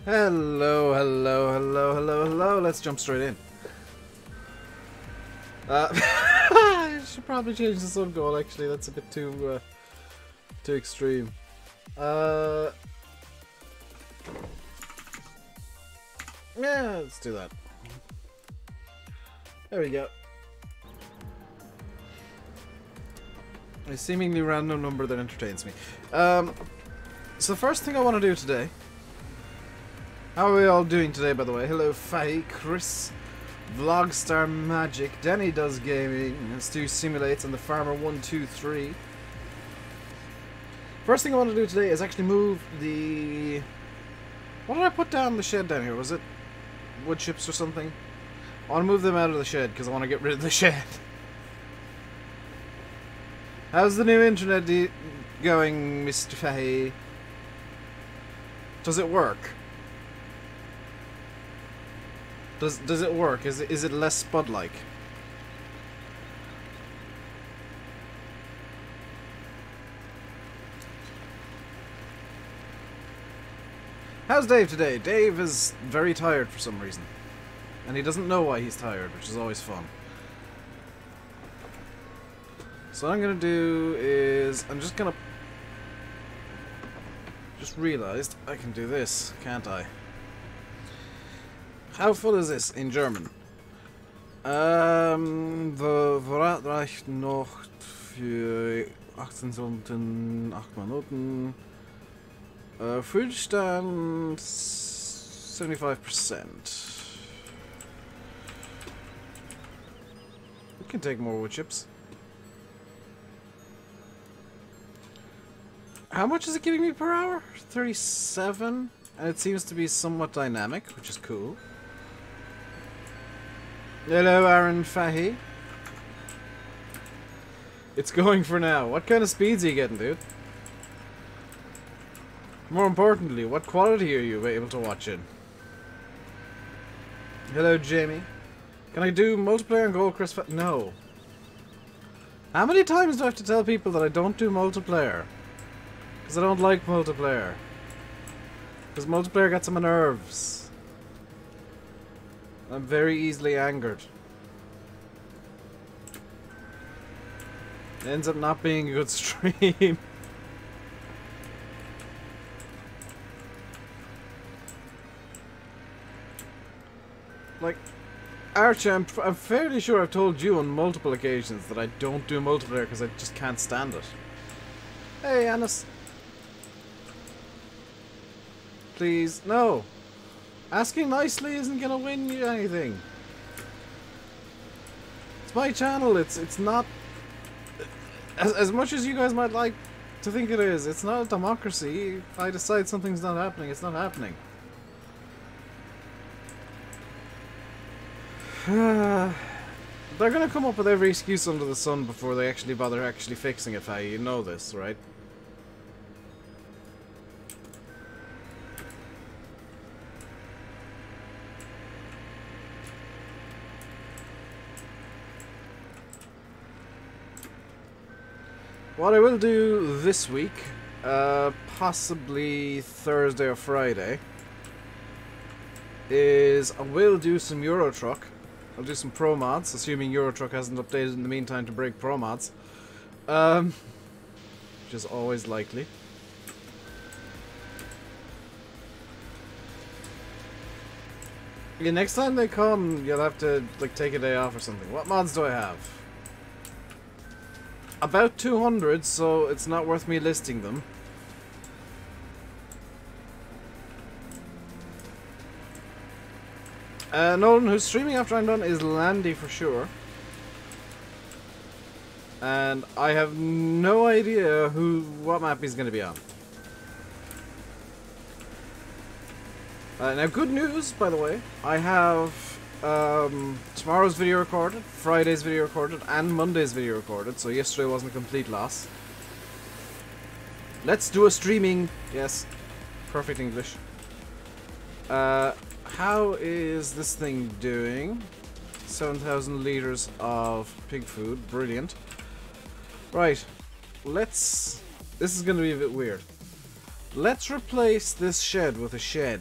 Hello, hello, hello, hello, hello. Let's jump straight in. I should probably change the sun goal, actually. That's a bit too extreme. Yeah, let's do that. There we go. A seemingly random number that entertains me. So the first thing I want to do today... How are we all doing today, by the way? Hello, Faye, Chris, Vlogstar Magic, Denny Does Gaming, Stu Simulates, and the Farmer123. First thing I want to do today is actually move the... What did I put down the shed down here? Was it wood chips or something? I want to move them out of the shed because I want to get rid of the shed. How's the new internet going, Mr. Faye? Does it work? Does it work? Is it less Spud-like? How's Dave today? Dave is very tired for some reason. And he doesn't know why he's tired, which is always fun. So what I'm gonna do is... I'm just gonna... Just realized I can do this, can't I? How full is this in German? The Vorrat reicht noch für 18 Stunden, 8 Minuten. Füllstand 75%. We can take more wood chips. How much is it giving me per hour? 37? And it seems to be somewhat dynamic, which is cool. Hello, Aaron Fahy. It's going for now. What kind of speeds are you getting, dude? More importantly, what quality are you able to watch in? Hello, Jamie. Can I do multiplayer on Gold Chris? No. How many times do I have to tell people that I don't do multiplayer? Because I don't like multiplayer. Because multiplayer gets on my nerves. I'm very easily angered. It ends up not being a good stream. Like, Archie, I'm fairly sure I've told you on multiple occasions that I don't do multiplayer because I just can't stand it. Hey, Annis. Please, no. Asking nicely isn't gonna win you anything. It's my channel. It's not as much as you guys might like to think it is. It's not a democracy. If I decide something's not happening, it's not happening. They're gonna come up with every excuse under the sun before they actually bother fixing it. How you know this, right? What I will do this week, possibly Thursday or Friday, is I will do some Euro Truck. I'll do some Pro Mods, assuming Euro Truck hasn't updated in the meantime to break Pro Mods. Which is always likely. Yeah, next time they come, you'll have to like take a day off or something. What mods do I have? About 200, so it's not worth me listing them. Nolan, who's streaming after I'm done, is Landy for sure. And I have no idea what map he's going to be on. Now, good news, by the way. I have tomorrow's video recorded, Friday's video recorded, and Monday's video recorded, so yesterday wasn't a complete loss. Let's do a streaming... Yes, perfect English. How is this thing doing? 7,000 liters of pig food, brilliant. Right, let's... This is going to be a bit weird. Let's replace this shed with a shed.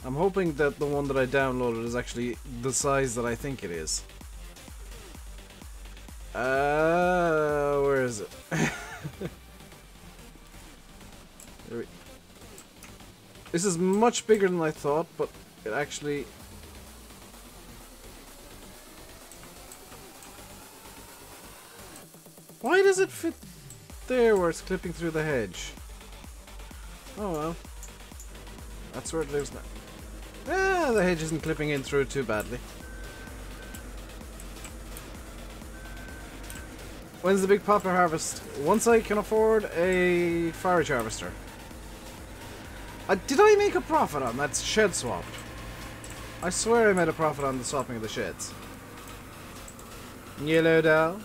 I'm hoping that the one that I downloaded is actually the size that I think it is. Where is it? This is much bigger than I thought, but it actually... Why does it fit there where it's clipping through the hedge? Oh well. That's where it lives now. Ah, the hedge isn't clipping in through too badly. When's the big poplar harvest? Once I can afford a forage harvester. Did I make a profit on that shed swap? I swear I made a profit on the swapping of the sheds. Yellow doll.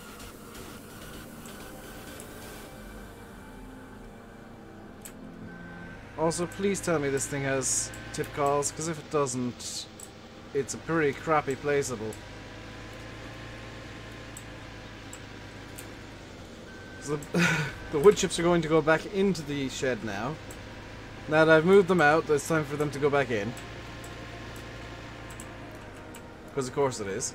Also, please tell me this thing has tip calls, because if it doesn't, it's a pretty crappy placeable. So the wood chips are going to go back into the shed now. Now that I've moved them out, it's time for them to go back in. Because of course it is.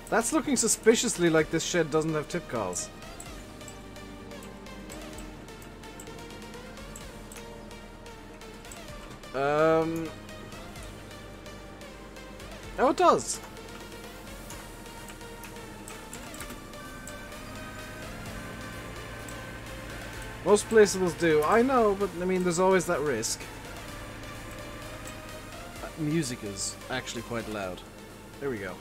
That's looking suspiciously like this shed doesn't have tip calls. Oh, it does. Most placeables do. I know, but I mean, there's always that risk. Music is actually quite loud. There we go.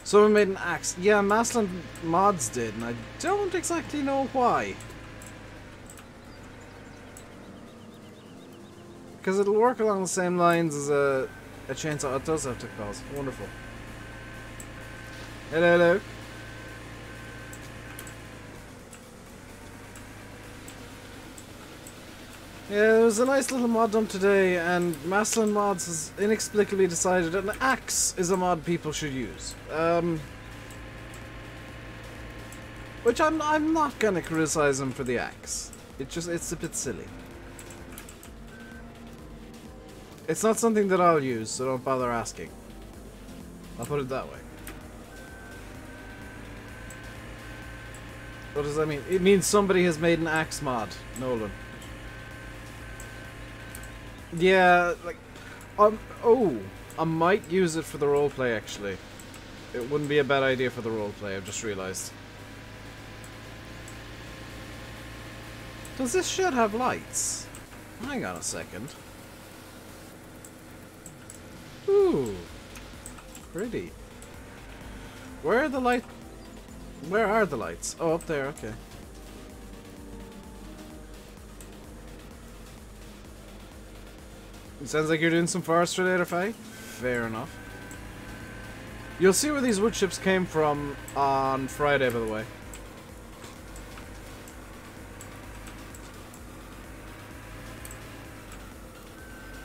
Someone made an axe. Yeah, Maslin Mods did, and I don't exactly know why. Because it'll work along the same lines as a chainsaw. It does have tip calls. Wonderful. Hello, hello. Yeah, there was a nice little mod dump today, and Maslin Mods has inexplicably decided that an axe is a mod people should use. Which I'm not gonna criticize them for the axe. It's a bit silly. It's not something that I'll use, so don't bother asking. I'll put it that way. What does that mean? It means somebody has made an axe mod, Nolan. Yeah, like, oh, I might use it for the roleplay, actually. It wouldn't be a bad idea for the roleplay, I've just realized. Does this shed have lights? Hang on a second. Ooh, pretty. Where are the lights? Oh, up there, okay. It sounds like you're doing some forestry later, Faye. Fair enough. You'll see where these wood chips came from on Friday, by the way.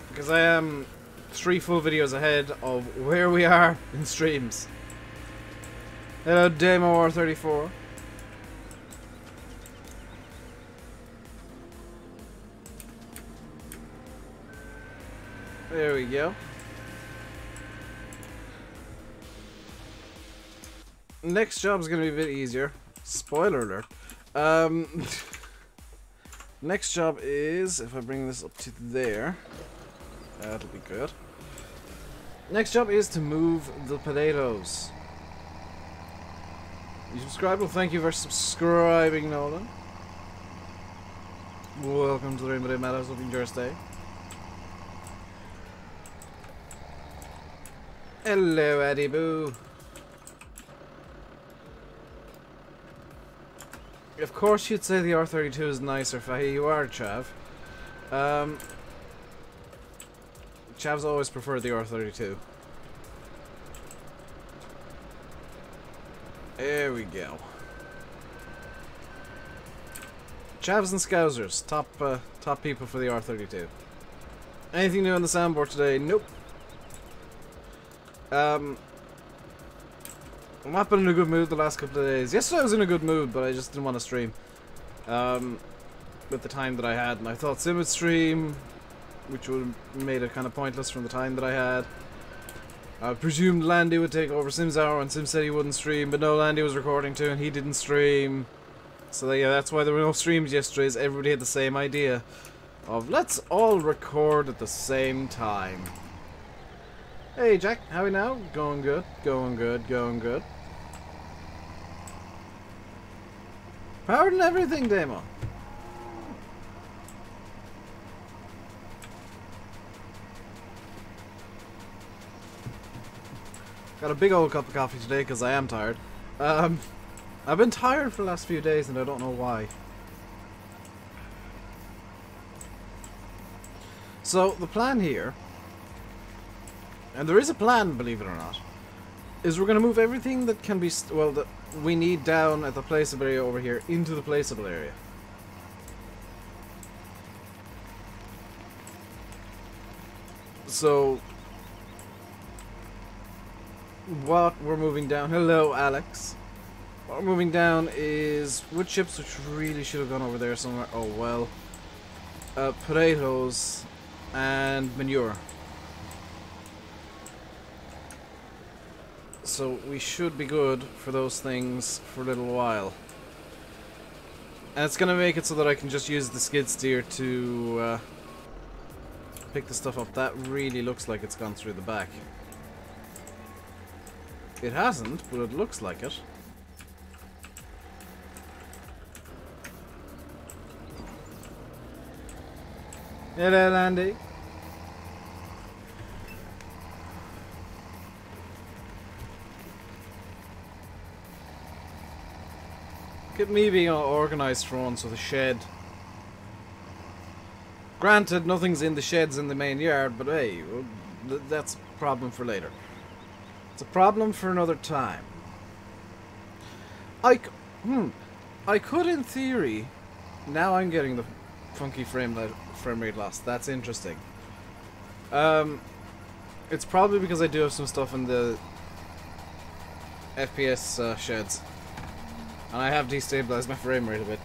Because I am 3 full videos ahead of where we are in streams. Hello, Demo R34. There we go. Next job is going to be a bit easier. Spoiler alert. Next job is, if I bring this up to there, that'll be good. Next job is to move the potatoes. You subscribe? Well, thank you for subscribing, Nolan. Welcome to the RainbowDave Meadows. Hope you enjoy your stay. Hello, Eddie Boo. Of course you'd say the R32 is nicer, Fahy. You are, Chav. Chav's always preferred the R32. There we go. Chavs and Scousers, top people for the R32. Anything new on the soundboard today? Nope. I've not been in a good mood the last couple of days. Yesterday I was in a good mood, but I just didn't want to stream. With the time that I had, and I thought Sim would stream, which would have made it kind of pointless from the time that I had. I presumed Landy would take over Sim's hour, and Sim said he wouldn't stream, but no, Landy was recording too, and he didn't stream. So yeah, that's why there were no streams yesterday, is everybody had the same idea of let's all record at the same time. Hey Jack, how are we now? Going good, going good, going good. Powered and everything, Damo. Got a big old cup of coffee today because I am tired. I've been tired for the last few days and I don't know why. So the plan here, and there is a plan, believe it or not, is we're going to move everything that can be, that we need down at the placeable area over here into the placeable area. So what we're moving down, hello Alex, what we're moving down is wood chips, which really should have gone over there somewhere, oh well, potatoes and manure. So we should be good for those things for a little while. And it's gonna make it so that I can just use the skid steer to pick the stuff up. That really looks like it's gone through the back. It hasn't, but it looks like it. Hello, Landy. Look at me being all organised for once with a shed. Granted, nothing's in the sheds in the main yard, but hey, that's a problem for later. It's a problem for another time. I could, in theory, now I'm getting the funky frame rate loss. That's interesting. It's probably because I do have some stuff in the FPS sheds, and I have destabilized my frame rate a bit.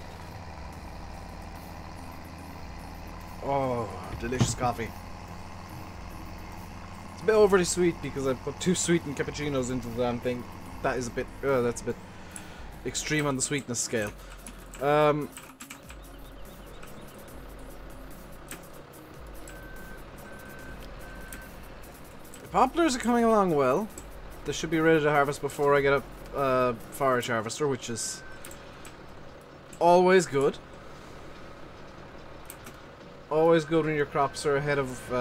Oh, delicious coffee. It's a bit overly sweet because I put 2 sweetened cappuccinos into the damn thing. That is a bit, that's a bit extreme on the sweetness scale. The poplars are coming along well. They should be ready to harvest before I get a forage harvester, which is always good. Always good when your crops are ahead of,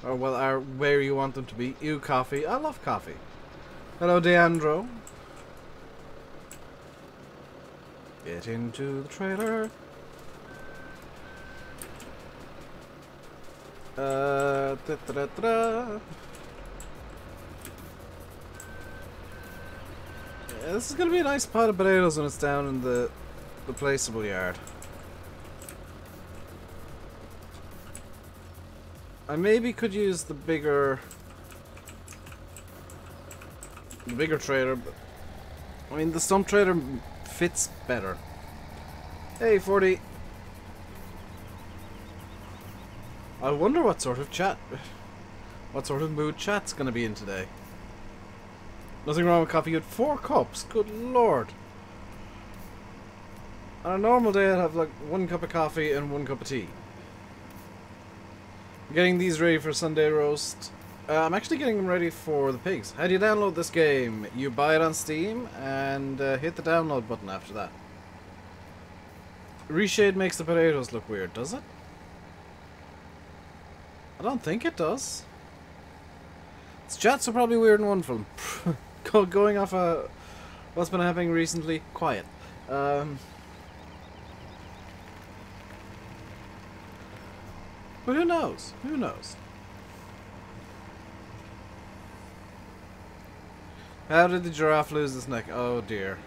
or well, are where you want them to be. Ew, coffee. I love coffee. Hello, Deandro. Get into the trailer. Yeah, this is gonna be a nice pot of potatoes when it's down in the placeable yard. I maybe could use the bigger trailer, but I mean the stump trailer fits better. Hey 40. I wonder what sort of mood chat's gonna be in today. Nothing wrong with coffee. You had 4 cups. Good lord. On a normal day I'd have like 1 cup of coffee and 1 cup of tea. I'm getting these ready for Sunday roast. I'm actually getting them ready for the pigs. How do you download this game? You buy it on Steam and hit the download button after that. Reshade makes the potatoes look weird, does it? I don't think it does. Its chats are probably weird and wonderful. Going off what's been happening recently, quiet. But who knows? Who knows? How did the giraffe lose his neck? Oh dear.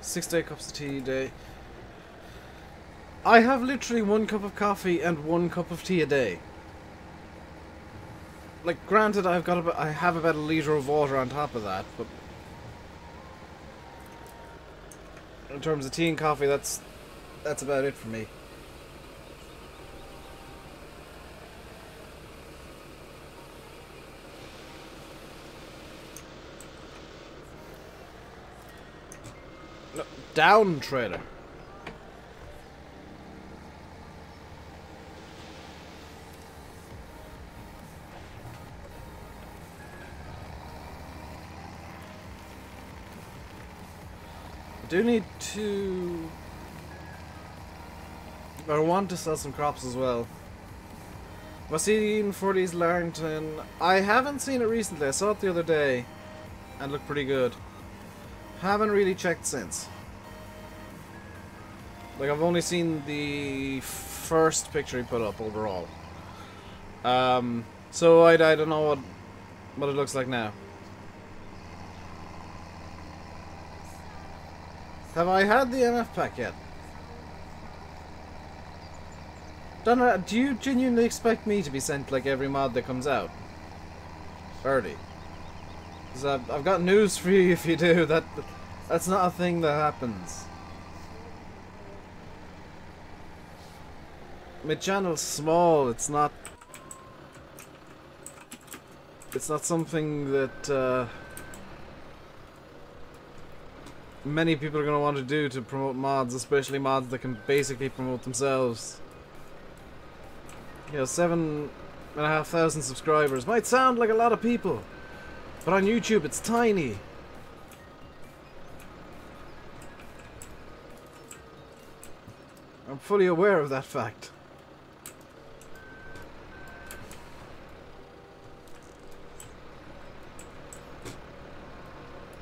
6 to 8 cups of tea a day. I have literally 1 cup of coffee and 1 cup of tea a day. Like, granted, I have about a litre of water on top of that, but in terms of tea and coffee, that's about it for me. No, down, trailer. I do need to... I want to sell some crops as well. Have I seen 40s Larrington? I haven't seen it recently. I saw it the other day and looked pretty good. Haven't really checked since. Like, I've only seen the first picture he put up overall. So I don't know what it looks like now. Have I had the MF pack yet? Donna, do you genuinely expect me to be sent like every mod that comes out? Early. Because I've got news for you if you do. That's not a thing that happens. My channel's small. It's not something that many people are going to want to do to promote mods, especially mods that can basically promote themselves. You know, 7,500 subscribers might sound like a lot of people, but on YouTube it's tiny. I'm fully aware of that fact.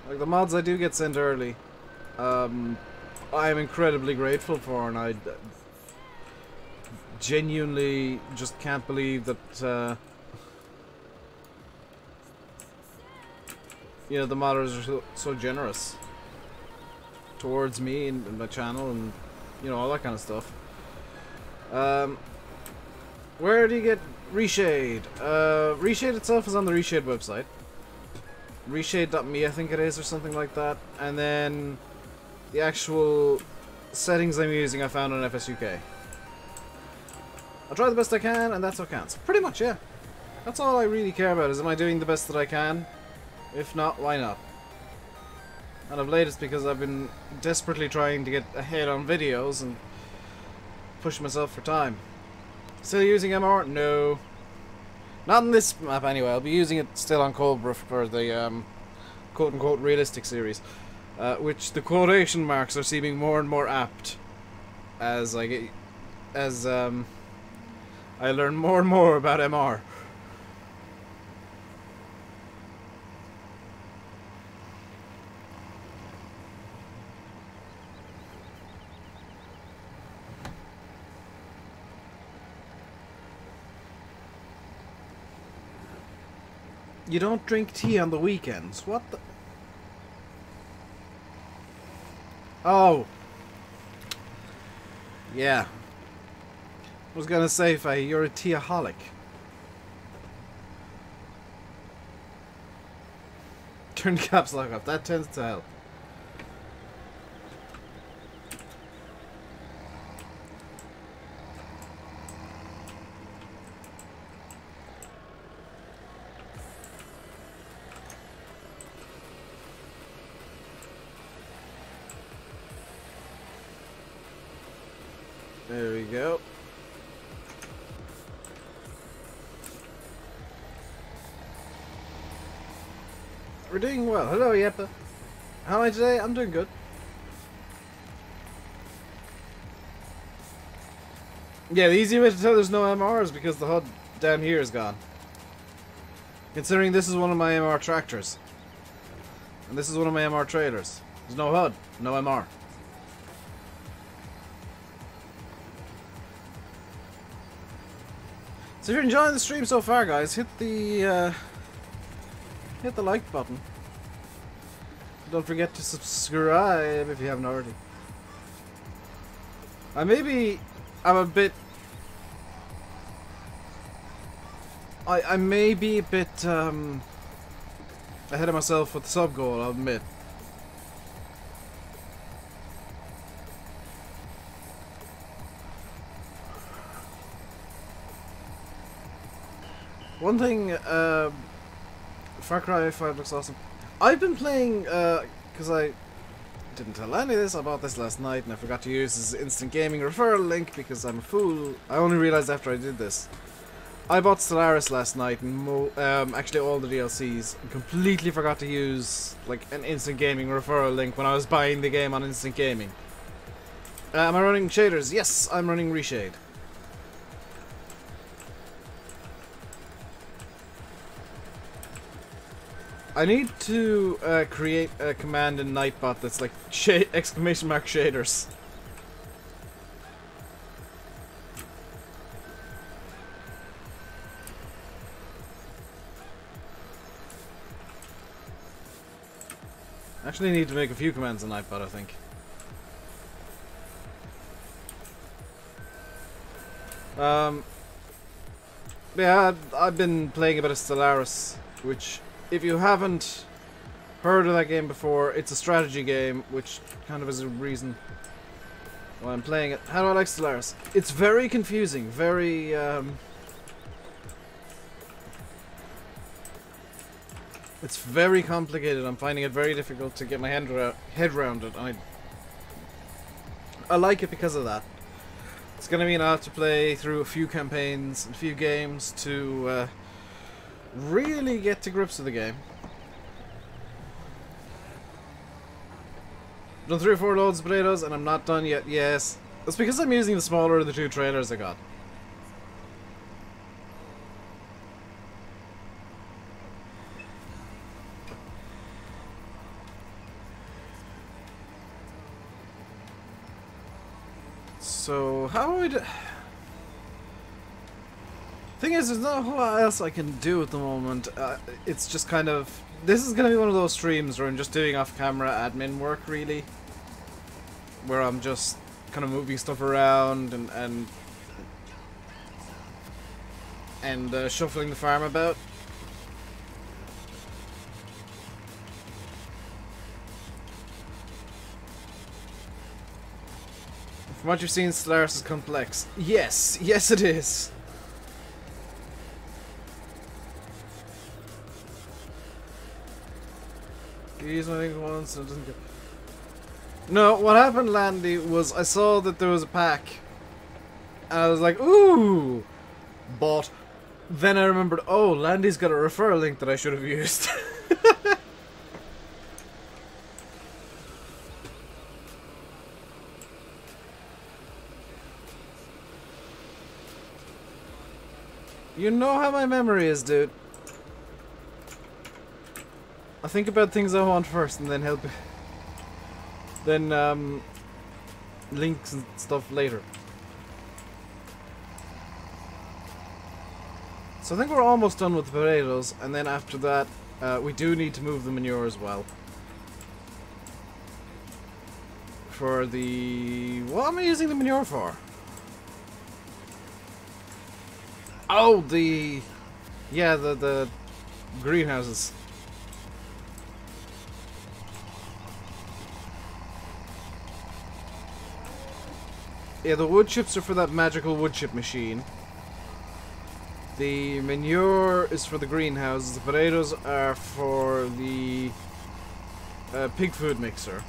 Like, the mods I do get sent early, I am incredibly grateful for, and I genuinely just can't believe that, you know, the modders are so generous towards me and my channel and, you know, all that kind of stuff. Where do you get Reshade? Reshade itself is on the Reshade website. Reshade.me, I think it is, or something like that. And then the actual settings I'm using I found on FSUK. I'll try the best I can, and that's what counts. Pretty much, yeah. That's all I really care about, is am I doing the best that I can? If not, why not? And of late it's because I've been desperately trying to get ahead on videos and push myself for time. Still using MR? No. Not in this map anyway. I'll be using it still on Cobra for the quote-unquote realistic series. Which the quotation marks are seeming more and more apt as I learn more and more about MR. You don't drink tea on the weekends? What the... Oh. Yeah. I was gonna say, Faye, you're a teaaholic. Turn caps lock off. That tends to help. There we go. We're doing well. Hello, Yeppa. How am I today? I'm doing good. Yeah, the easy way to tell there's no MR is because the HUD down here is gone. Considering this is one of my MR tractors. And this is one of my MR trailers. There's no HUD, no MR. So if you're enjoying the stream so far, guys, hit the like button. Don't forget to subscribe if you haven't already. I'm a bit I may be a bit ahead of myself with the sub goal, I'll admit. One thing, Far Cry 5 looks awesome. I've been playing, because I didn't tell any of this, I bought this last night and I forgot to use this instant gaming referral link because I'm a fool. I only realized after I did this. I bought Stellaris last night and actually all the DLCs, and completely forgot to use like an instant gaming referral link when I was buying the game on instant gaming. Am I running shaders? Yes, I'm running Reshade. I need to create a command in Nightbot that's like exclamation mark shaders. Actually need to make a few commands in Nightbot, I think. Yeah, I've been playing a bit of Stellaris, which, if you haven't heard of that game before, it's a strategy game, which kind of is a reason why I'm playing it. How do I like Stellaris? It's very confusing, very, it's very complicated. I'm finding it very difficult to get my head around it. I like it because of that. It's gonna mean I have to play through a few campaigns and a few games to really get to grips with the game. Done 3 or 4 loads of potatoes and I'm not done yet. Yes, that's because I'm using the smaller of the 2 trailers I got. So, how would... Thing is, there's not a whole lot else I can do at the moment. It's just kind of... This is going to be one of those streams where I'm just doing off-camera admin work, really. Where I'm just kind of moving stuff around and shuffling the farm about. From what you've seen, Stellaris is complex. Yes, yes it is. You use my thing once and it doesn't go. No, what happened, Landy, was I saw that there was a pack. And I was like, ooh! Bought. Then I remembered, oh, Landy's got a referral link that I should have used. You know how my memory is, dude. I think about things I want first and then help. Then, links and stuff later. So I think we're almost done with the potatoes, and then after that, we do need to move the manure as well. For the... What am I using the manure for? Oh, the... Yeah, the greenhouses. Yeah, the wood chips are for that magical wood chip machine. The manure is for the greenhouses. The potatoes are for the pig food mixer.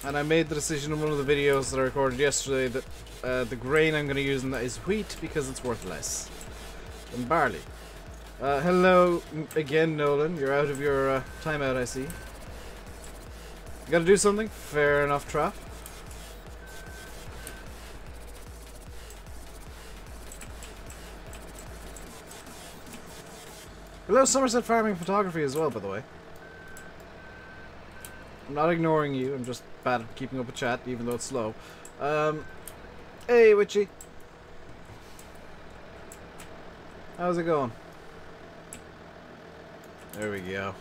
And I made the decision in one of the videos that I recorded yesterday that the grain I'm going to use in that is wheat because it's worth less than barley. Hello again, Nolan. You're out of your timeout, I see. You gotta do something? Fair enough, Trap. Hello, Somerset Farming Photography as well, by the way. I'm not ignoring you, I'm just bad at keeping up a chat, even though it's slow. Hey, Witchy. How's it going? There we go.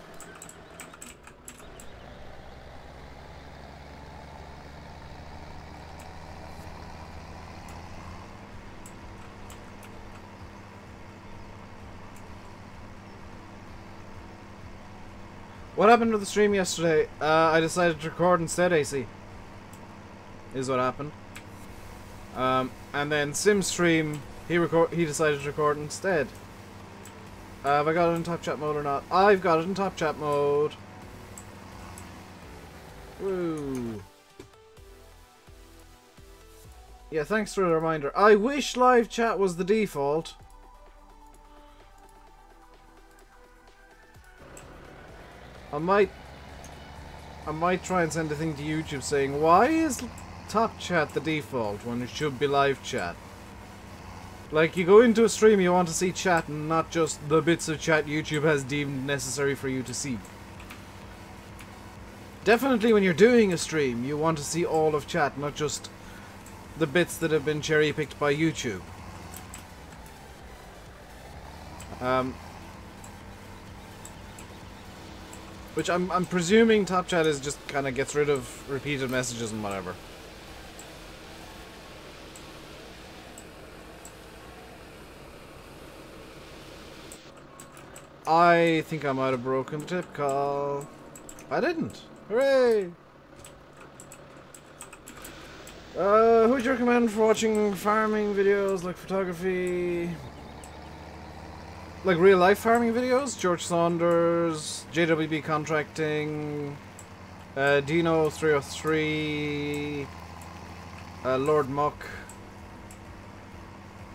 What happened with the stream yesterday? I decided to record instead, AC. Is what happened. And then SimStream, he decided to record instead. Have I got it in top chat mode or not? I've got it in top chat mode. Woo. Yeah, thanks for the reminder. I wish live chat was the default. I might try and send a thing to YouTube saying, why is top chat the default when it should be live chat? Like, you go into a stream, you want to see chat and not just the bits of chat YouTube has deemed necessary for you to see. Definitely when you're doing a stream, you want to see all of chat, not just the bits that have been cherry-picked by YouTube. Which I'm presuming top chat is just kind of gets rid of repeated messages and whatever. I think I might have broken the tip call. I didn't. Hooray! Who would you recommend for watching farming videos, like photography? Like real life farming videos? George Saunders, JWB Contracting, Dino 303, Lord Muck.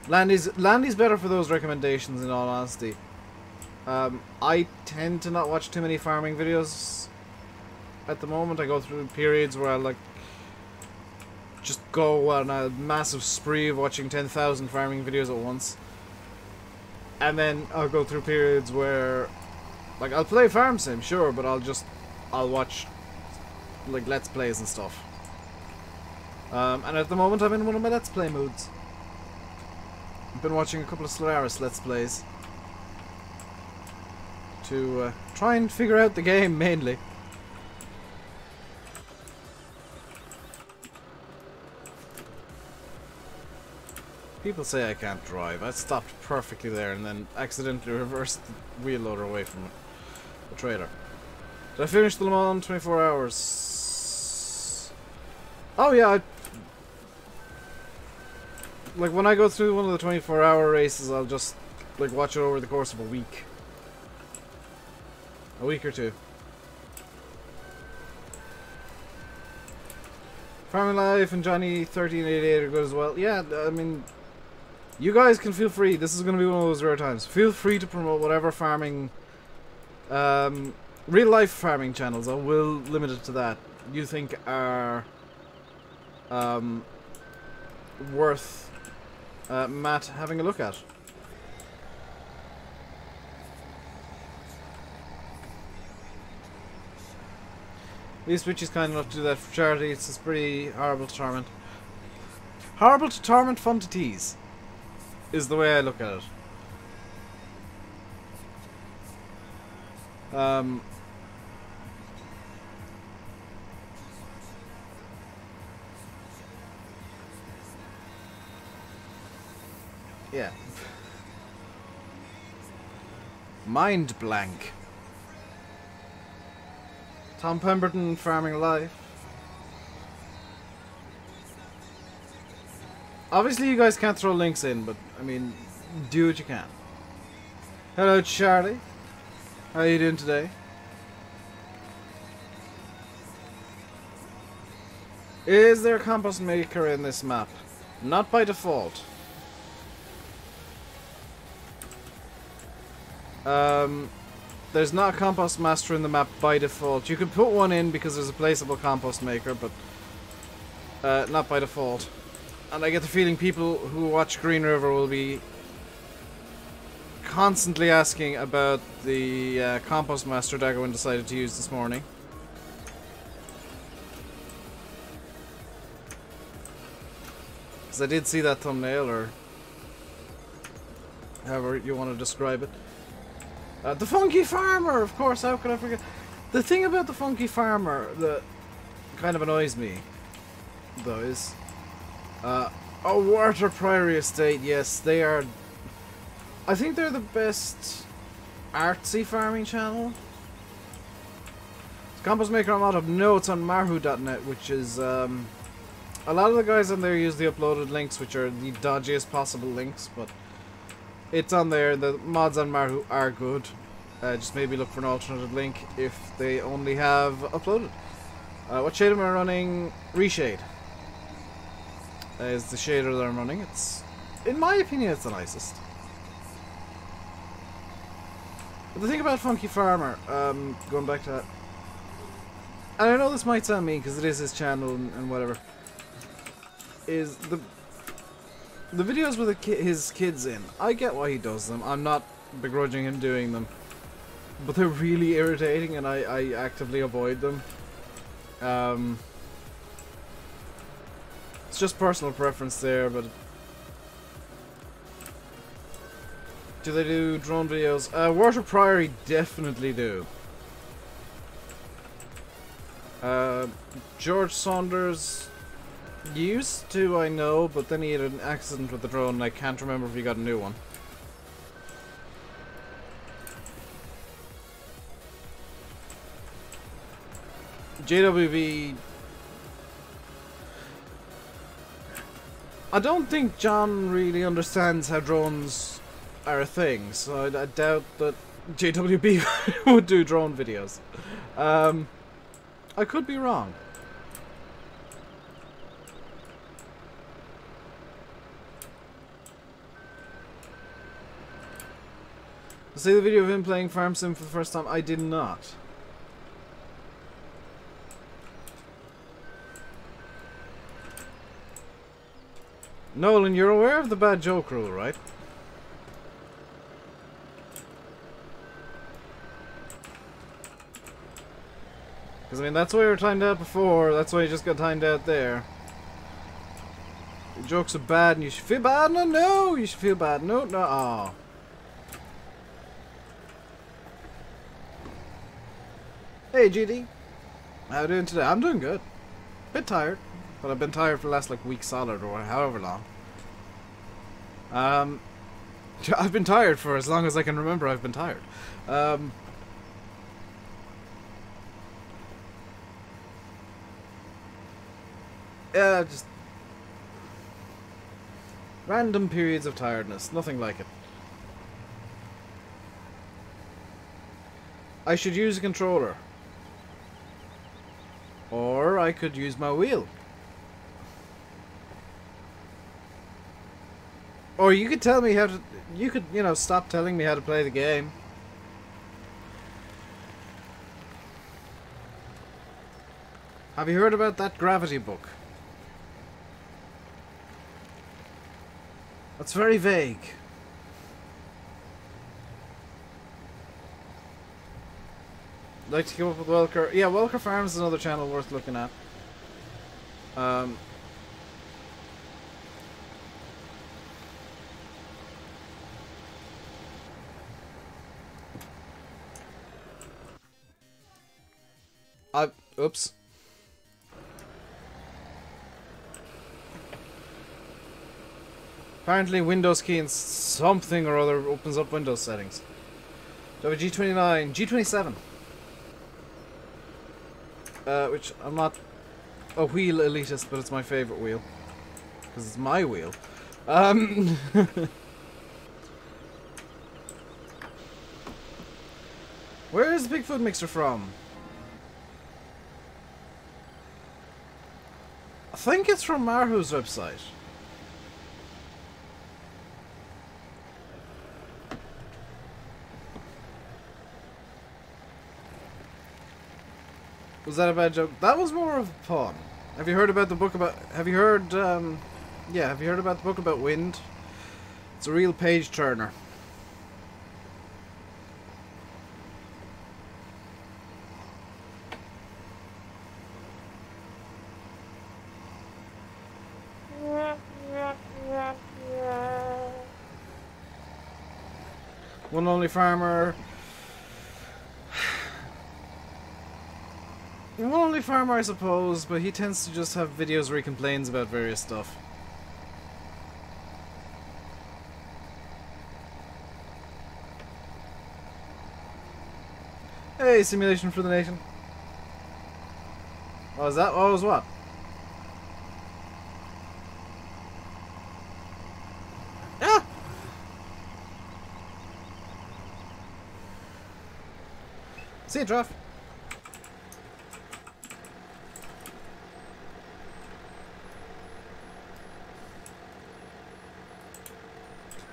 Landy's better for those recommendations, in all honesty. I tend to not watch too many farming videos at the moment. I go through periods where I like just go on a massive spree of watching 10,000 farming videos at once. And then I'll go through periods where, like, I'll play farm sim, sure, but I'll watch, like, let's plays and stuff. And at the moment I'm in one of my let's play moods. I've been watching a couple of Solaris let's plays to try and figure out the game, mainly. People say I can't drive. I stopped perfectly there and then accidentally reversed the wheel loader away from the trailer. Did I finish the Le Mans 24 hours? Oh yeah, like when I go through one of the 24-hour races, I'll just like watch it over the course of a week. A week or two. Farming Life and Johnny 1388 are good as well. Yeah, I mean, you guys can feel free. This is going to be one of those rare times. Feel free to promote whatever farming, real life farming channels. I will limit it to that. You think are worth Matt having a look at. Lee Switch is kind enough to do that for charity. It's just pretty horrible to torment. Horrible to torment, fun to tease, is the way I look at it. Yeah. Mind blank. Tom Pemberton, Farming Life. Obviously you guys can't throw links in, but I mean, do what you can. Hello Charlie. How are you doing today? Is there a compost maker in this map? Not by default. There's not a compost master in the map by default. You can put one in because there's a placeable compost maker, but not by default. And I get the feeling people who watch Green River will be constantly asking about the compost master Daggerwin decided to use this morning. Because I did see that thumbnail, or however you want to describe it. The Funky Farmer, of course, how could I forget? The thing about the Funky Farmer that kind of annoys me, though, is... Water Priory Estate, yes, they are... I think they're the best artsy farming channel. Compost Maker, I'm out of notes on marhu.net, which is, a lot of the guys on there use the uploaded links, which are the dodgiest possible links, but it's on there. The mods on Marhu are good. Just maybe look for an alternative link if they only have uploaded. What shade am I running? Reshade is the shader that I'm running. It's, in my opinion, it's the nicest. But the thing about Funky Farmer, going back to that, and I know this might sound mean because it is his channel and whatever, is the videos with his kids in. I get why he does them. I'm not begrudging him doing them, but they're really irritating, and I actively avoid them. It's just personal preference there, but do they do drone videos? Water Priory definitely do. George Saunders used to, I know, but then he had an accident with the drone and I can't remember if he got a new one. JWB, I don't think John really understands how drones are a thing, so I doubt that JWB would do drone videos. I could be wrong. See the video of him playing Farm Sim for the first time? I did not. Nolan, you're aware of the bad joke rule, right? Because, I mean, that's why you were timed out before, that's why you just got timed out there. The jokes are bad and you should feel bad? No, no! You should feel bad. No, no, aw. Hey, GD. How you doing today? I'm doing good. Bit tired. But I've been tired for the last, like, week solid or however long. I've been tired for as long as I can remember I've been tired. Yeah, just random periods of tiredness. Nothing like it. I should use a controller. Or I could use my wheel. Or you could tell me how to... You could, you know, stop telling me how to play the game. Have you heard about that Gravity book? That's very vague. Like to keep up with Welker? Yeah, Welker Farms is another channel worth looking at. Oops. Apparently Windows key and something or other opens up Windows settings. So G29, G27. Which I'm not a wheel elitist, but it's my favorite wheel. Because it's my wheel. Where is the Bigfoot mixer from? I think it's from Marhu's website. Was that a bad joke? That was more of a pun. Have you heard about the book about... Have you heard, yeah, have you heard about the book about wind? It's a real page turner. One Lonely Farmer... One Only Farmer, I suppose, but he tends to just have videos where he complains about various stuff. Hey, Simulation for the Nation. Oh, is that? Oh, is what? Ah! See you, Draft.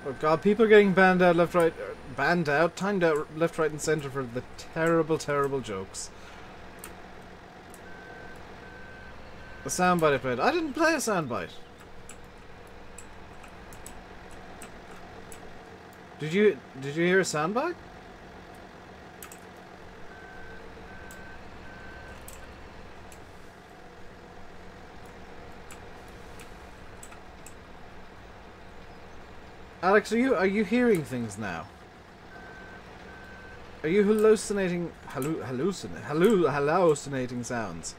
Oh god, people are getting banned out left, right, banned out, timed out left, right and centre for the terrible, terrible jokes. The soundbite I played. I didn't play a soundbite. Did you hear a soundbite? Alex, are you hearing things now? Are you hallucinating hallucinating sounds?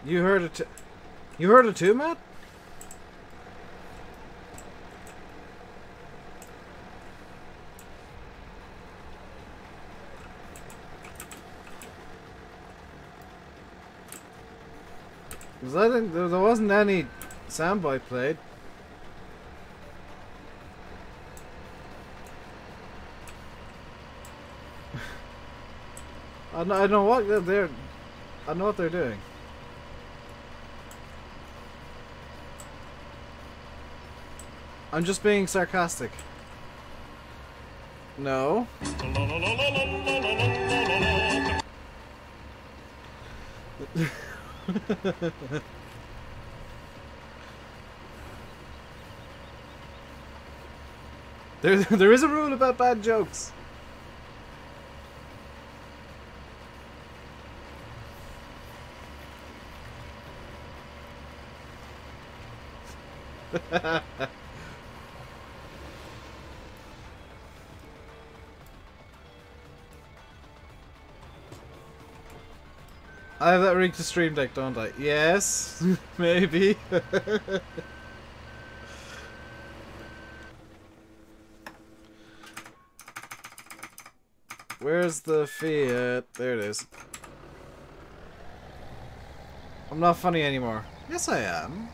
You heard it. You heard it too, Matt? Because I think there wasn't any soundbite played. I know what they're. I know what they're doing. I'm just being sarcastic. No. There is a rule about bad jokes. I have that rigged to Stream Deck, don't I? Yes, maybe. Where's the Fiat? There it is. I'm not funny anymore. Yes, I am.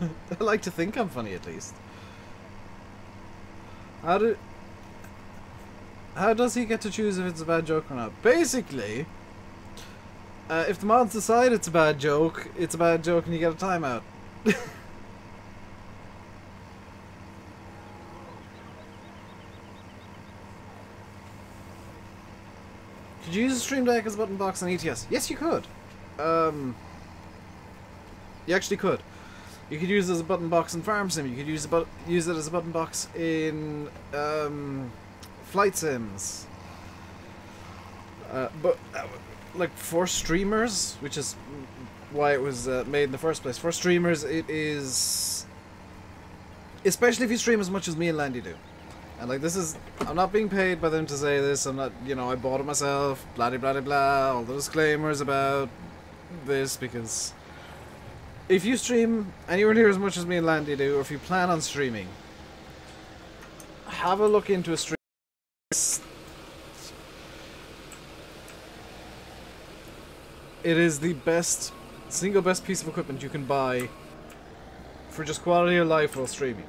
I like to think I'm funny at least. How does he get to choose if it's a bad joke or not? Basically, if the mods decide it's a bad joke and you get a timeout. Could you use a Stream Deck as a button box on ETS? Yes, you could. You actually could. You could use it as a button box in Farm Sim. You could use it as a button box in Flight Sims. But like for streamers, which is why it was made in the first place. For streamers, it is, especially if you stream as much as me and Landy do. And like this is, I'm not being paid by them to say this. I'm not, you know, I bought it myself. Blah blah blah blah. All the disclaimers about this, because if you stream anywhere near as much as me and Landy do, or if you plan on streaming, have a look into a stream. It is the single best piece of equipment you can buy for just quality of life while streaming.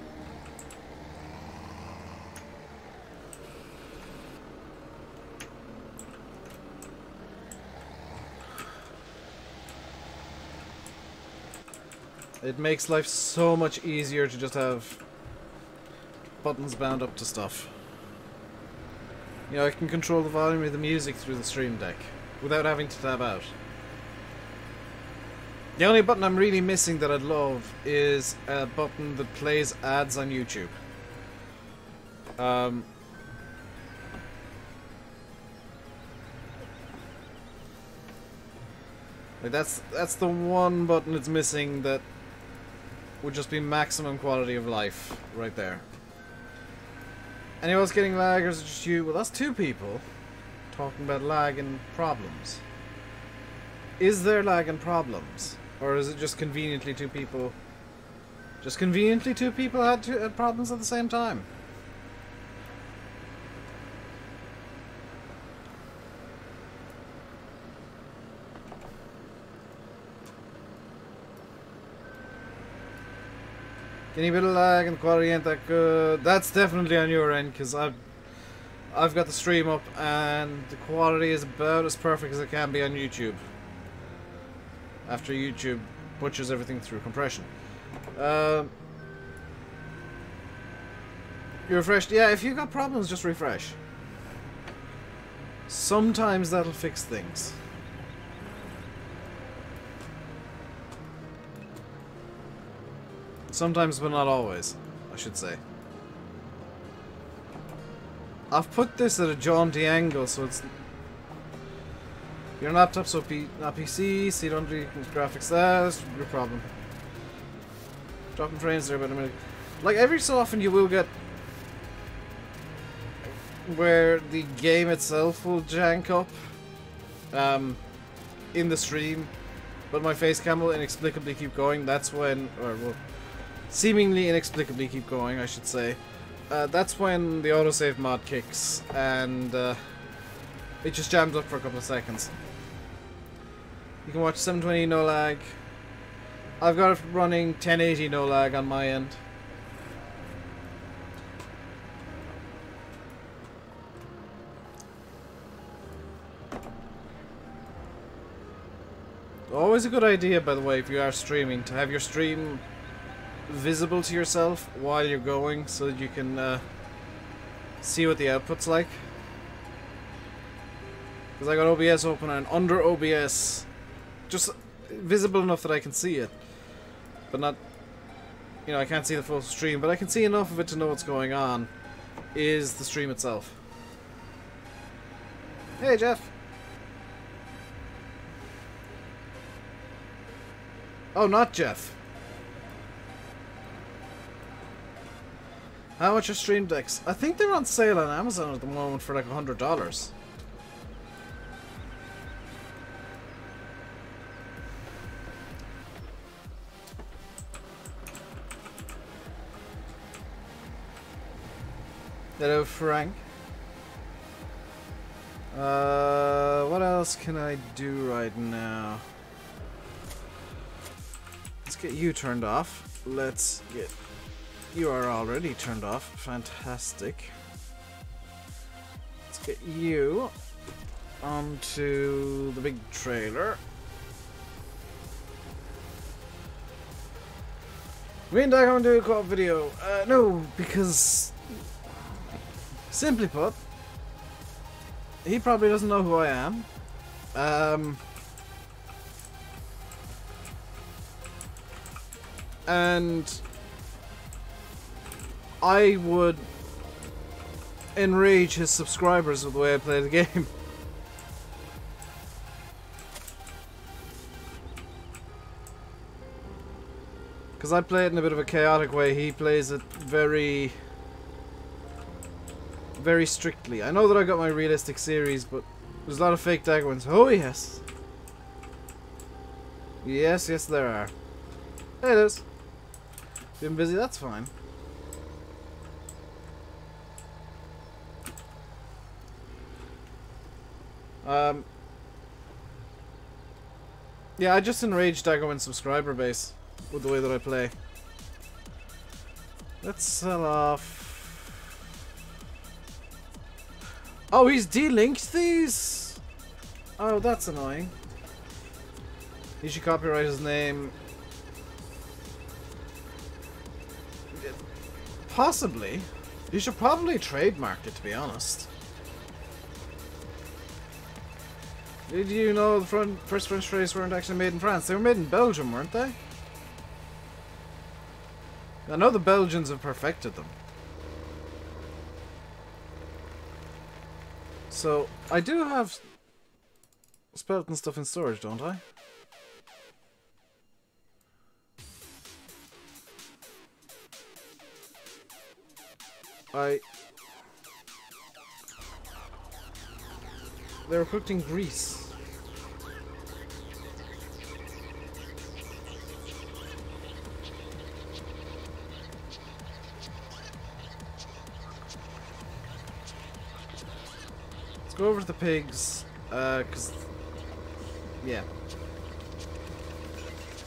It makes life so much easier to just have buttons bound up to stuff. You know, I can control the volume of the music through the Stream Deck without having to tab out. The only button I'm really missing that I'd love is a button that plays ads on YouTube. Like that's the one button that's missing that would just be maximum quality of life right there. Anyone else getting lag, or is it just you? Well, that's two people talking about lag and problems. Is there lag and problems? Or is it just conveniently two people... Just conveniently two people had problems at the same time? Getting a bit of lag and the quality ain't that good. That's definitely on your end, because I've got the stream up and the quality is about as perfect as it can be on YouTube. After YouTube butchers everything through compression. You refreshed? Yeah, if you've got problems, just refresh. Sometimes that'll fix things. Sometimes, but not always, I should say. I've put this at a jaunty angle, so it's... Your laptop, so not PC, see don't do graphics, that's your problem. Dropping frames there about a minute. Like, every so often you will get... where the game itself will jank up in the stream, but my face cam will inexplicably keep going. That's when... or, well, seemingly inexplicably keep going, I should say. That's when the autosave mod kicks, and it just jams up for a couple of seconds. You can watch 720 no lag. I've got it running 1080 no lag on my end. Always a good idea, by the way, if you are streaming, to have your stream visible to yourself while you're going, so that you can see what the output's like. Because I got OBS open, and under OBS, just visible enough that I can see it, but not, you know, I can't see the full stream, but I can see enough of it to know what's going on, is the stream itself. Hey, Jeff. Oh, not Jeff. How much are stream decks? I think they're on sale on Amazon at the moment for like $100. Hello, Frank. What else can I do right now? Let's get you turned off. Let's get... You are already turned off. Fantastic. Let's get you onto the big trailer. Me and Dag are going to do a co-op video. No, because... Simply put, he probably doesn't know who I am. And I would enrage his subscribers with the way I play the game. Because I play it in a bit of a chaotic way, he plays it very strictly. I know that I got my realistic series, but there's a lot of fake dagger ones. Oh yes. Yes, yes there are. Hey, it is. Been busy, that's fine. Yeah, I just enraged Daggerman's subscriber base with the way that I play. Let's sell off. Oh, he's delinked these? Oh, that's annoying. He should copyright his name. Possibly. You should probably trademark it, to be honest. Did you know the first French fries weren't actually made in France? They were made in Belgium, weren't they? I know the Belgians have perfected them. So, I do have skeleton stuff in storage, don't I? They were cooked in grease. Let's go over to the pigs, cause yeah.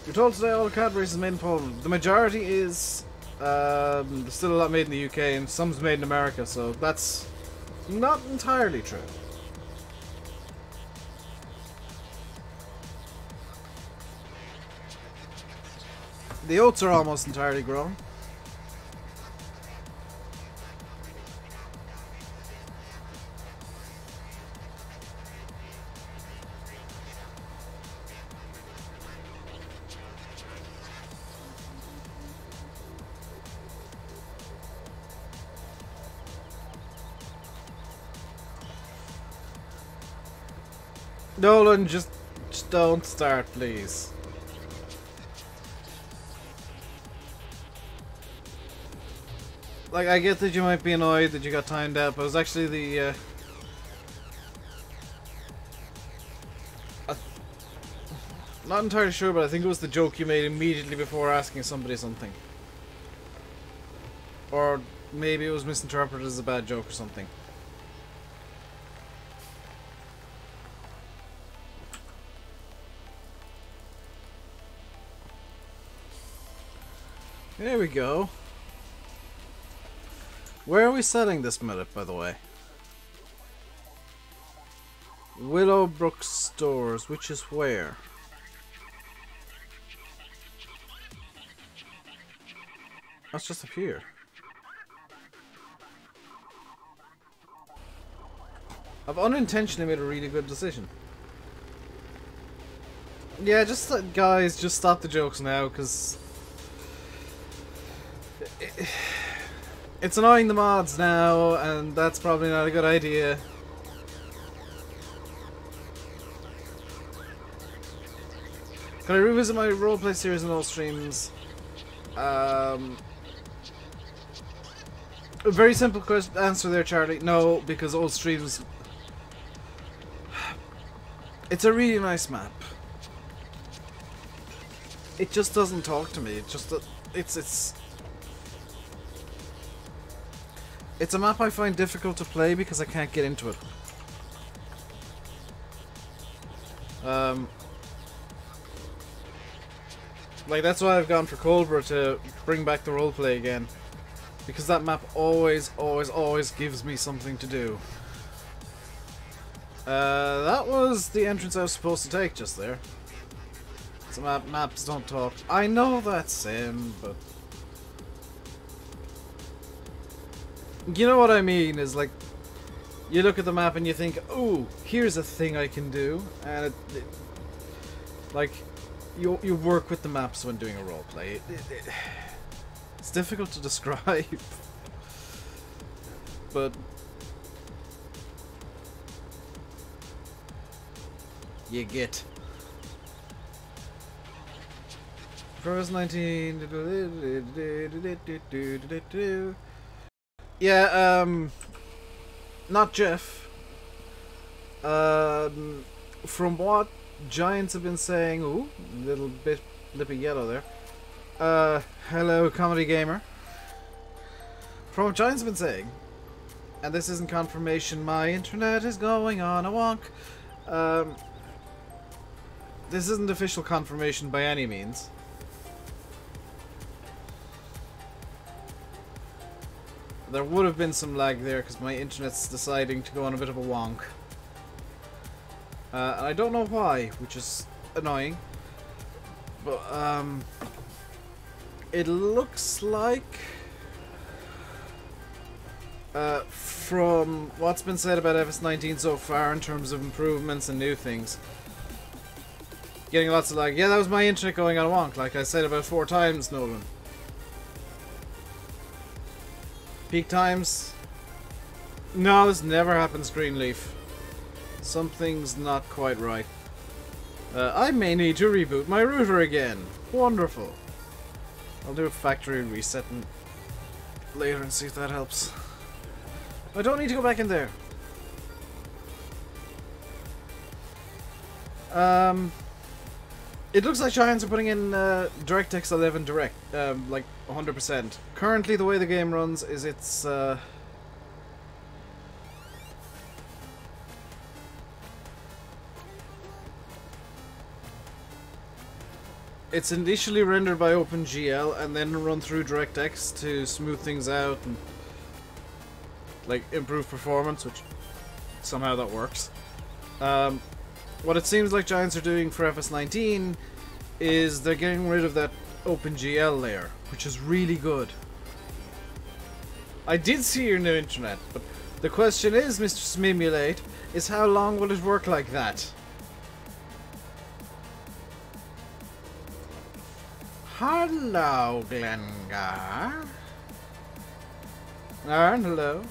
You're told today all the Cadbury's is made in Poland. The majority is there's still a lot made in the UK and some's made in America, so that's not entirely true. The oats are almost entirely grown. Nolan, just don't start, please. Like, I get that you might be annoyed that you got timed out, but it was actually the, not entirely sure, but I think it was the joke you made immediately before asking somebody something. Or maybe it was misinterpreted as a bad joke or something. There we go. Where are we selling this millet, by the way? Willowbrook Stores, which is where? That's just up here. I've unintentionally made a really good decision. Yeah, just guys, just stop the jokes now, because it's annoying the mods now, and that's probably not a good idea. Can I revisit my roleplay series in all streams? A very simple answer there, Charlie. No, because old streams... It's a really nice map. It just doesn't talk to me. It just... It's a map I find difficult to play because I can't get into it. Like, that's why I've gone for Colbert to bring back the roleplay again. Because that map always gives me something to do. That was the entrance I was supposed to take just there. So maps don't talk. I know that's Sim, but... You know what I mean, is like, you look at the map and you think, oh, here's a thing I can do, and like, you work with the maps when doing a roleplay. It's difficult to describe, but you get. First 19. Yeah, not Jeff. From what Giants have been saying, ooh, a little bit lippy yellow there. Hello, Comedy Gamer. From what Giants have been saying, and this isn't confirmation, my internet is going on a wonk. This isn't official confirmation by any means. There would have been some lag there because my internet's deciding to go on a bit of a wonk. And I don't know why, which is annoying. But, it looks like, from what's been said about FS19 so far in terms of improvements and new things, getting lots of lag. Yeah, that was my internet going on a wonk, like I said about 4 times, Nolan. Peak times? No, this never happens, Greenleaf. Something's not quite right. I may need to reboot my router again. Wonderful. I'll do a factory reset later and see if that helps. I don't need to go back in there. It looks like Giants are putting in DirectX 11 Direct, like 100%. Currently, the way the game runs is it's initially rendered by OpenGL and then run through DirectX to smooth things out and like improve performance, which somehow that works. What it seems like Giants are doing for FS19 is they're getting rid of that OpenGL layer, which is really good. I did see your new internet, but the question is, Mr. Smimulate, is how long will it work like that? Hello, Glengar. And hello.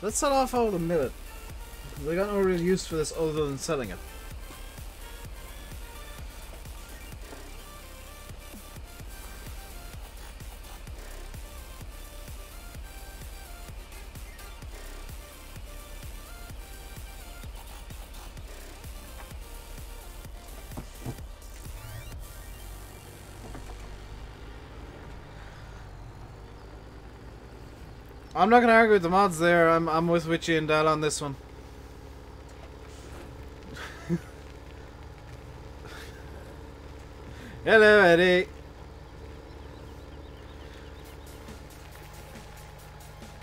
Let's sell off all the millet. I got no real use for this other than selling it. I'm not gonna argue with the mods there. I'm with Witchy and Dal on this one. Hello, Eddie.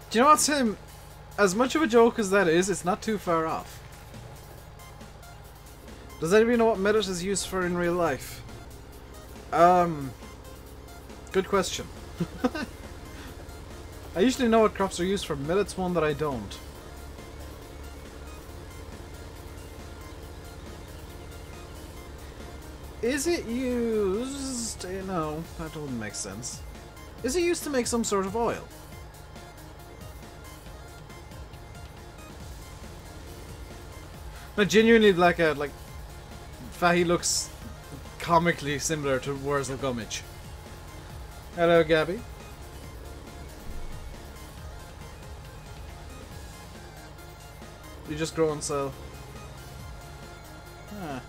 Do you know what, Tim? As much of a joke as that is, it's not too far off. Does anybody know what Medit is used for in real life? Good question. I usually know what crops are used for. Millet's one that I don't. Is it used... No, that doesn't make sense. Is it used to make some sort of oil? No, genuinely like Fahy looks comically similar to Wurzel Gummidge. Hello, Gabby. You just grow and sell. Ah.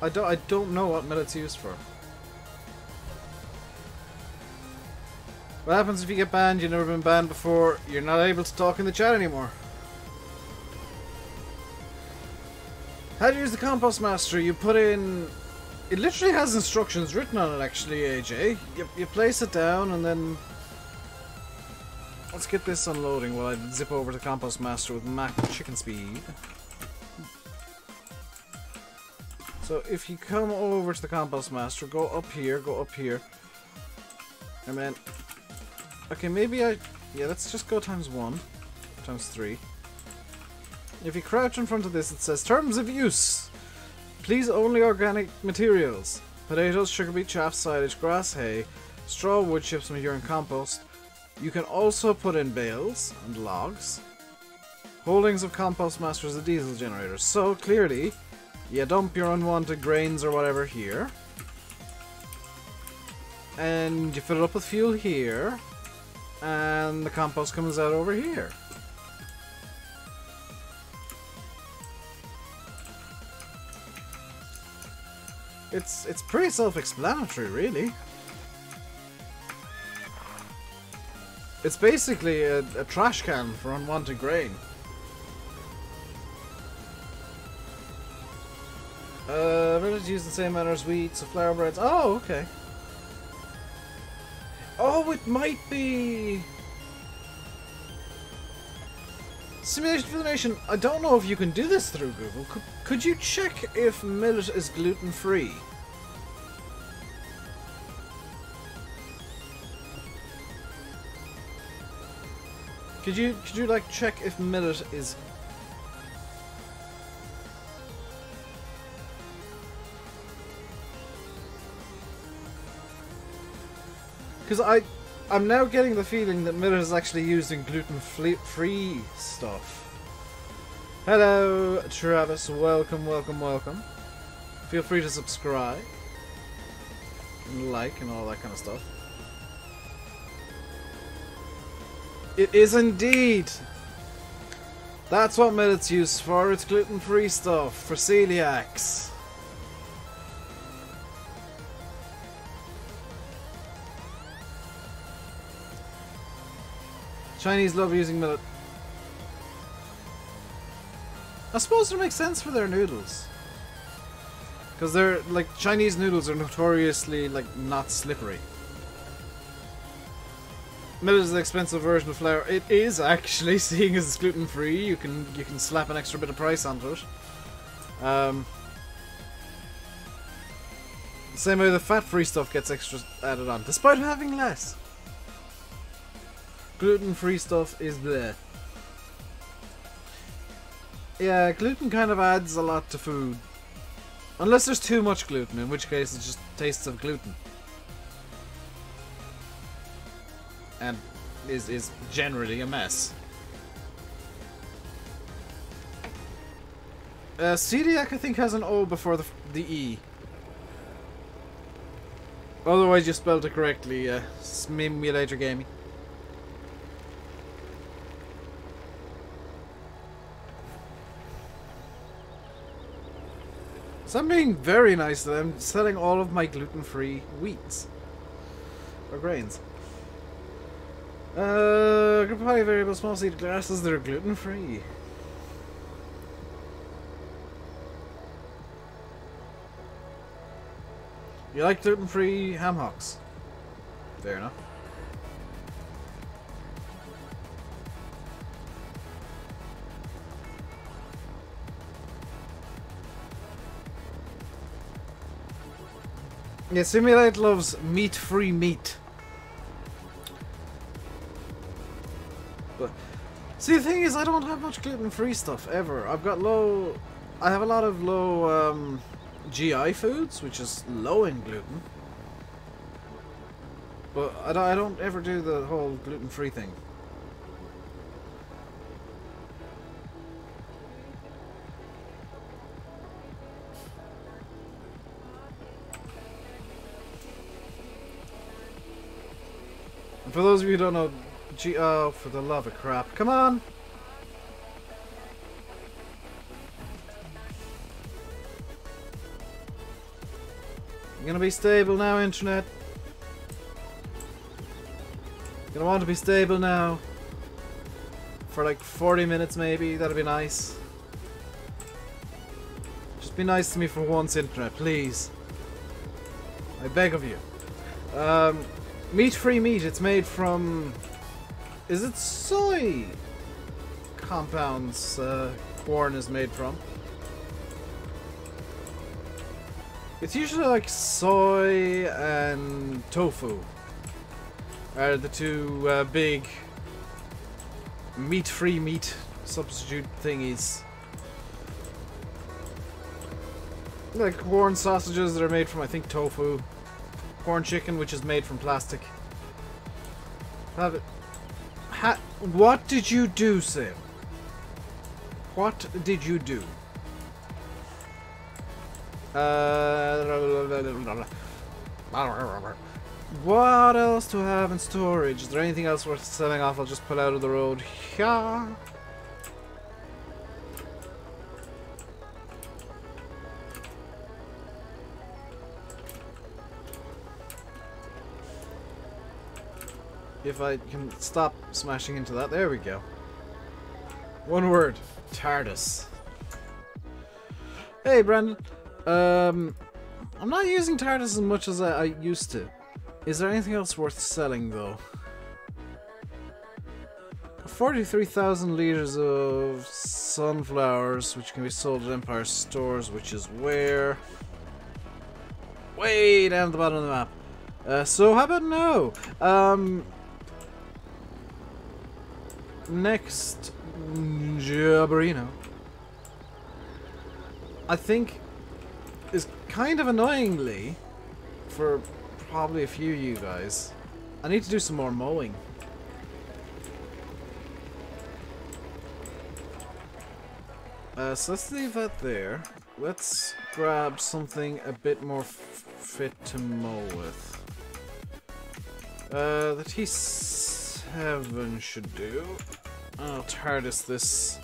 I don't know what millet's used for. What happens if you get banned? You've never been banned before. You're not able to talk in the chat anymore. How do you use the compost master? You put in... It literally has instructions written on it actually, AJ. You place it down and then... Let's get this unloading while I zip over to Compost Master with Mac chicken speed. So if you come over to the Compost Master, go up here, and then... Okay, maybe yeah, let's just go ×1, ×3. If you crouch in front of this, it says, Terms of use! Please only organic materials. Potatoes, sugar beet, chaff, silage, grass, hay, straw, wood chips, manure, and compost. You can also put in bales and logs. Holdings of Compost Master as a diesel generator. So clearly, you dump your unwanted grains or whatever here. And you fill it up with fuel here. And the compost comes out over here. It's pretty self-explanatory, really. It's basically a trash can for unwanted grain. Millet used the same manner as wheat, so flour breads. Oh, okay. Oh, it might be... Simulation for the Nation. I don't know if you can do this through Google. Could you check if millet is gluten-free? Could you like check if millet is... Because I'm now getting the feeling that Millet is actually using gluten-free stuff. Hello, Travis. Welcome, welcome, welcome. Feel free to subscribe and like and all that kind of stuff. It is indeed. That's what Millet's used for. It's gluten-free stuff for celiacs. Chinese love using millet. I suppose it makes sense for their noodles. Because they're, like, Chinese noodles are notoriously, like, not slippery. Millet is an expensive version of flour. It is actually, seeing as it's gluten-free, you can slap an extra bit of price onto it. Same way the fat-free stuff gets extra added on, despite having less. Gluten-free stuff is bleh. Yeah, gluten kind of adds a lot to food. Unless there's too much gluten, in which case it just tastes of gluten. And is generally a mess. Celiac, I think, has an O before the E. Otherwise you spelled it correctly, Simulator Gaming. So I'm being very nice to them, selling all of my gluten-free wheats. Or grains. Group of high variable small seed grasses that are gluten-free. You like gluten-free ham hocks? Fair enough. Yeah, Simulate loves meat-free meat. But see, the thing is, I don't have much gluten-free stuff ever. I have a lot of low GI foods, which is low in gluten. But I don't ever do the whole gluten-free thing. And for those of you who don't know, oh, for the love of crap. Come on! You're gonna be stable now, internet. You're gonna want to be stable now. For like 40 minutes maybe, that'd be nice. Just be nice to me for once, internet, please. I beg of you. Meat-free meat, it's made from... Is it soy compounds corn is made from? It's usually like soy and tofu are the two big meat-free meat substitute thingies. Like corn sausages that are made from, I think, tofu. Corn chicken, which is made from plastic. Have it. What did you do, Sim? What did you do? What else to have in storage? Is there anything else worth selling off? I'll just pull out of the road. Yeah. If I can stop smashing into that. There we go. One word. TARDIS. Hey, Brandon. I'm not using TARDIS as much as I used to. Is there anything else worth selling, though? 43,000 litres of sunflowers, which can be sold at Empire stores, which is where? Way down at the bottom of the map. So how about no? Next, Jabarino, I think, is kind of annoyingly, for probably a few of you guys, I need to do some more mowing. So let's leave that there. Let's grab something a bit more fit to mow with. The T7 should do. I'll TARDIS this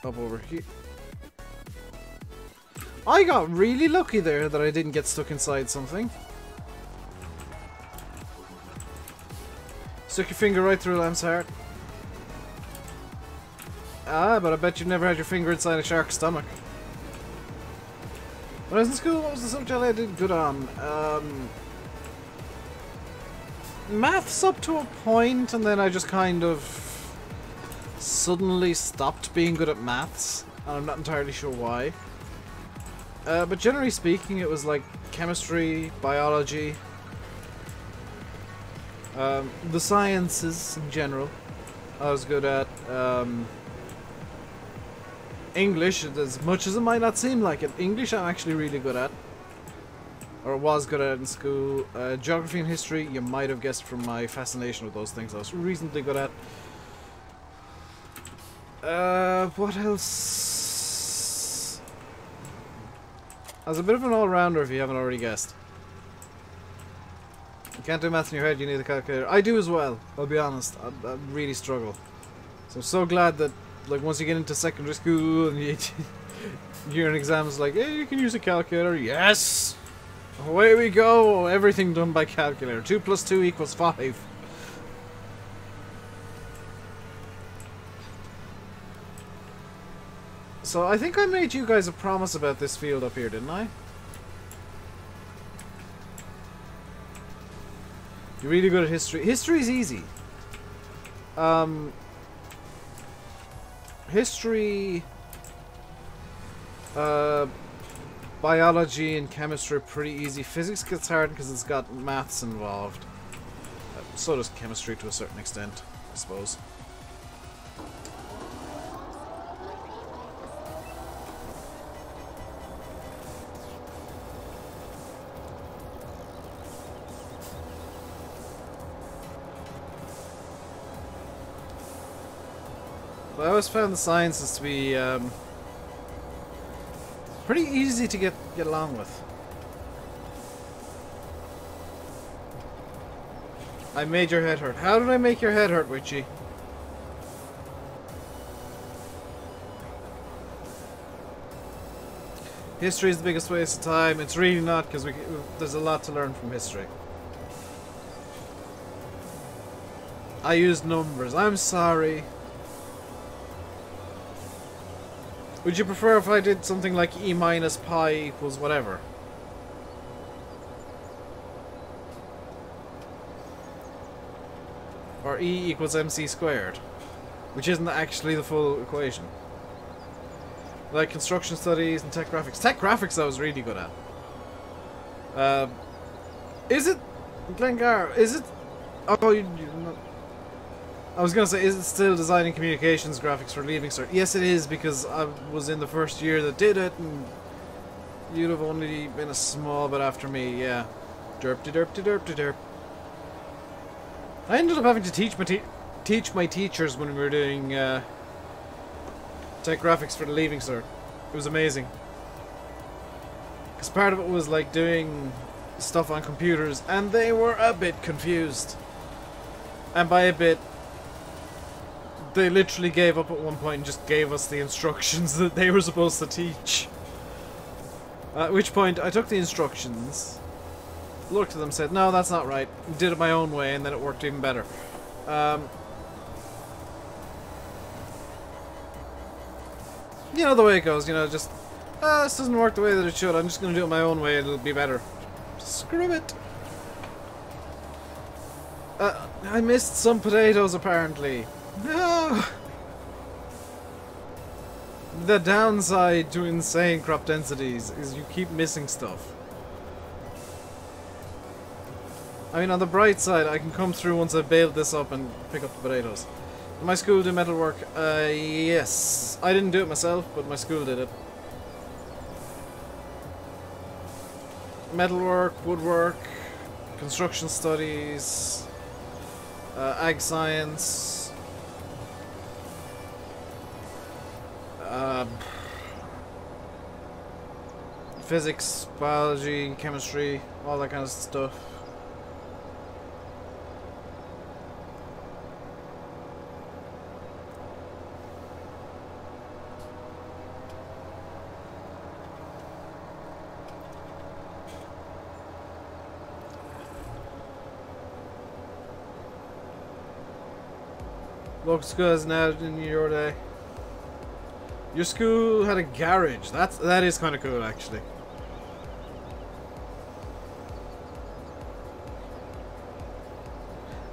up over here. I got really lucky there that I didn't get stuck inside something. Stick your finger right through Lamb's heart. Ah, but I bet you've never had your finger inside a shark's stomach. When I was in school, what was the subject I did good on? Maths up to a point, and then I just kind of suddenly stopped being good at maths. And I'm not entirely sure why. But generally speaking, it was like chemistry, biology, the sciences in general. I was good at English, as much as it might not seem like it. English I'm actually really good at. Or was good at in school. Geography and history, you might have guessed from my fascination with those things, I was reasonably good at. What else? I was a bit of an all-rounder if you haven't already guessed. You can't do maths in your head, you need a calculator. I do as well, I'll be honest. I really struggle. So I'm so glad that, like, once you get into secondary school and you're in exams like, hey, you can use a calculator. Yes! Away we go! Everything done by calculator. 2 plus 2 equals 5. So I think I made you guys a promise about this field up here, didn't I? You're really good at history. History's easy. History, biology and chemistry are pretty easy. Physics gets hard because it's got maths involved. So does chemistry to a certain extent, I suppose. But I always found the sciences to be pretty easy to get along with. I made your head hurt. How did I make your head hurt, Witchy? History is the biggest waste of time. It's really not, because there's a lot to learn from history. I used numbers. I'm sorry. Would you prefer if I did something like e minus pi equals whatever? Or e equals mc squared? Which isn't actually the full equation. Like construction studies and tech graphics. Tech graphics I was really good at. Is it... Glengar, is it... Oh, you're not... I was gonna say, is it still designing communications graphics for Leaving Cert? Yes, it is, because I was in the first year that did it, and you'd have only been a small bit after me, yeah. Derp-de-derp-de-derp-de-derp. I ended up having to teach my teachers when we were doing tech graphics for the Leaving Cert. It was amazing. Because part of it was like doing stuff on computers, and they were a bit confused. And by a bit, they literally gave up at one point and just gave us the instructions that they were supposed to teach. At which point, I took the instructions, looked at them, said, no, that's not right, did it my own way, and then it worked even better. You know the way it goes, you know, just, this doesn't work the way that it should, I'm just going to do it my own way, it'll be better. Screw it. I missed some potatoes, apparently. No! The downside to insane crop densities is you keep missing stuff. I mean, on the bright side, I can come through once I've baled this up and pick up the potatoes. Did my school do metalwork? Yes. I didn't do it myself, but my school did it. Metalwork, woodwork, construction studies, ag science, physics, biology, chemistry, all that kind of stuff. Local school has now in your day. Your school had a garage. That is kind of cool, actually.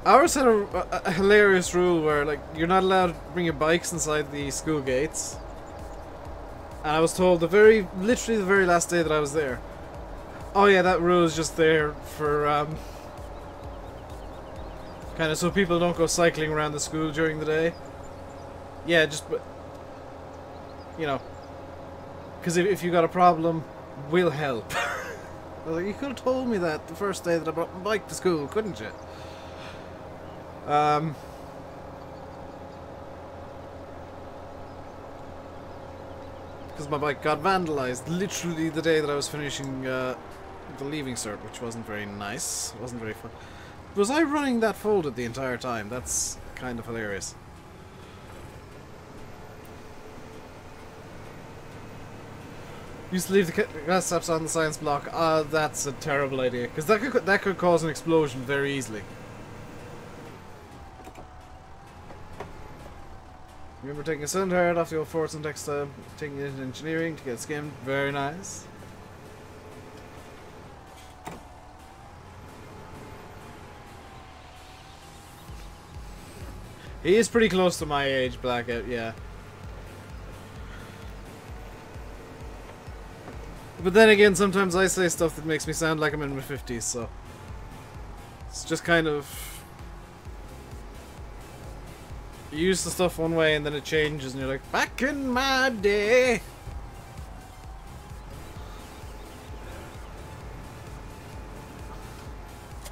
Ours had a hilarious rule where, like, you're not allowed to bring your bikes inside the school gates. And I was told literally the very last day that I was there. Oh yeah, that rule is just there for kind of so people don't go cycling around the school during the day. Yeah, just, you know, because if you got a problem, we'll help. I was like, you could have told me that the first day that I brought my bike to school, couldn't you? Because my bike got vandalized literally the day that I was finishing the leaving cert, which wasn't very nice. It wasn't very fun. Was I running that folded the entire time? That's kind of hilarious. Used to leave the gas taps on the science block. Ah, that's a terrible idea, because that could cause an explosion very easily. Remember taking a cylinder out off the old Forts and textile, taking it in engineering to get skimmed. Very nice. He is pretty close to my age, Blackout, yeah. But then again, sometimes I say stuff that makes me sound like I'm in my 50s, so... It's just kind of... You use the stuff one way and then it changes and you're like, back in my day!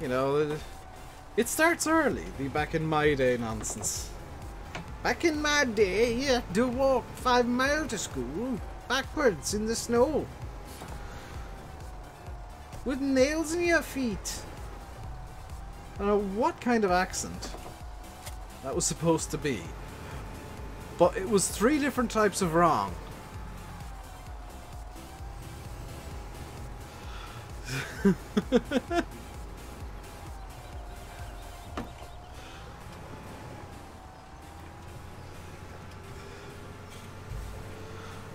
You know, it starts early, the back in my day nonsense. Back in my day, you had to walk 5 miles to school, backwards in the snow. With nails in your feet. I don't know what kind of accent that was supposed to be. But it was 3 different types of wrong.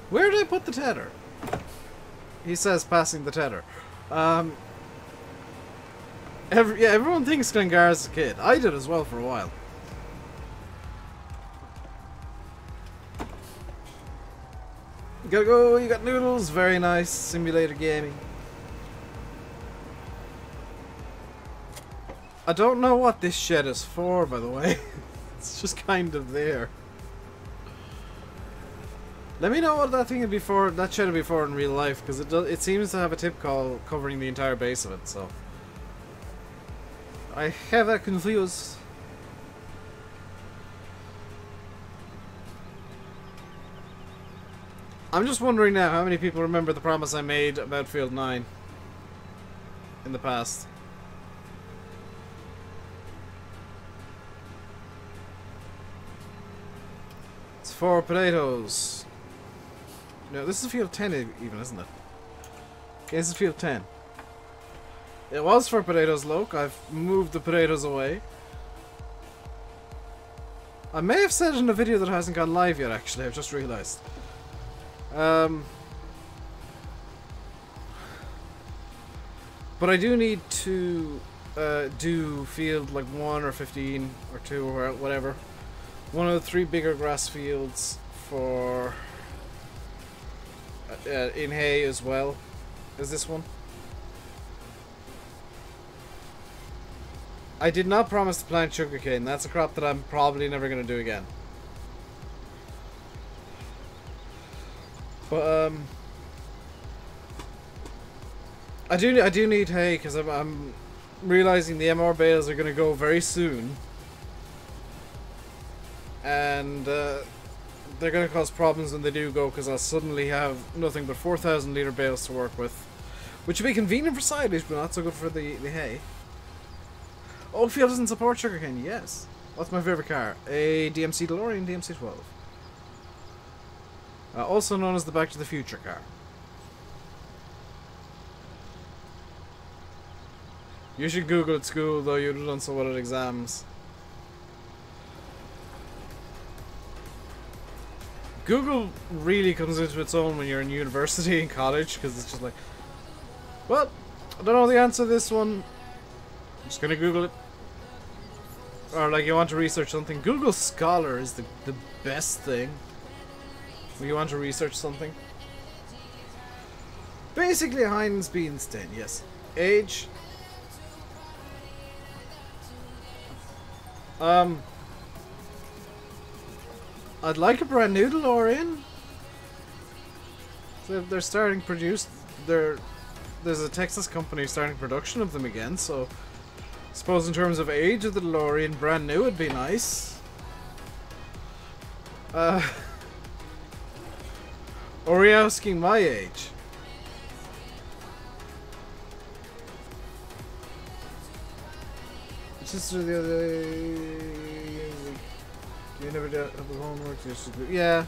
Where did I put the tether? He says passing the tether. Everyone thinks Glengar's a kid. I did as well for a while. You gotta go, you got noodles, very nice. Simulator gaming. I don't know what this shed is for, by the way. It's just kind of there. Let me know what that thing would be for, that shed would be for in real life, because it seems to have a tip call covering the entire base of it, so... I have that confused. I'm just wondering now how many people remember the promise I made about Field 9 in the past. It's 4 potatoes. No, this is Field 10 even, isn't it? Okay, this is Field 10. It was for potatoes, Loke. I've moved the potatoes away. I may have said it in a video that hasn't gone live yet, actually. I've just realised. But I do need to do field like 1 or 15 or 2 or whatever. One of the 3 bigger grass fields for in hay as well as this one. I did not promise to plant sugarcane. That's a crop that I'm probably never going to do again. But I do need hay because I'm realizing the MR bales are going to go very soon. And they're going to cause problems when they do go, because I'll suddenly have nothing but 4,000 litre bales to work with. Which would be convenient for silage, but not so good for the hay. Oakfield doesn't support sugarcane, yes. What's my favourite car? A DMC DeLorean DMC-12. Also known as the Back to the Future car. You should Google at school, though you'd have done so well at exams. Google really comes into its own when you're in university and college, because it's just like, well, I don't know the answer to this one. I'm just gonna Google it. Or like you want to research something. Google Scholar is the best thing when you want to research something. Basically Heinz Beanstein, yes. Age. I'd like a brand new DeLorean. So they're starting to produce. There's a Texas company starting production of them again. So, I suppose in terms of age of the DeLorean, brand new would be nice. Or are you asking my age? Sister the other day. You never did have the homework. Yeah.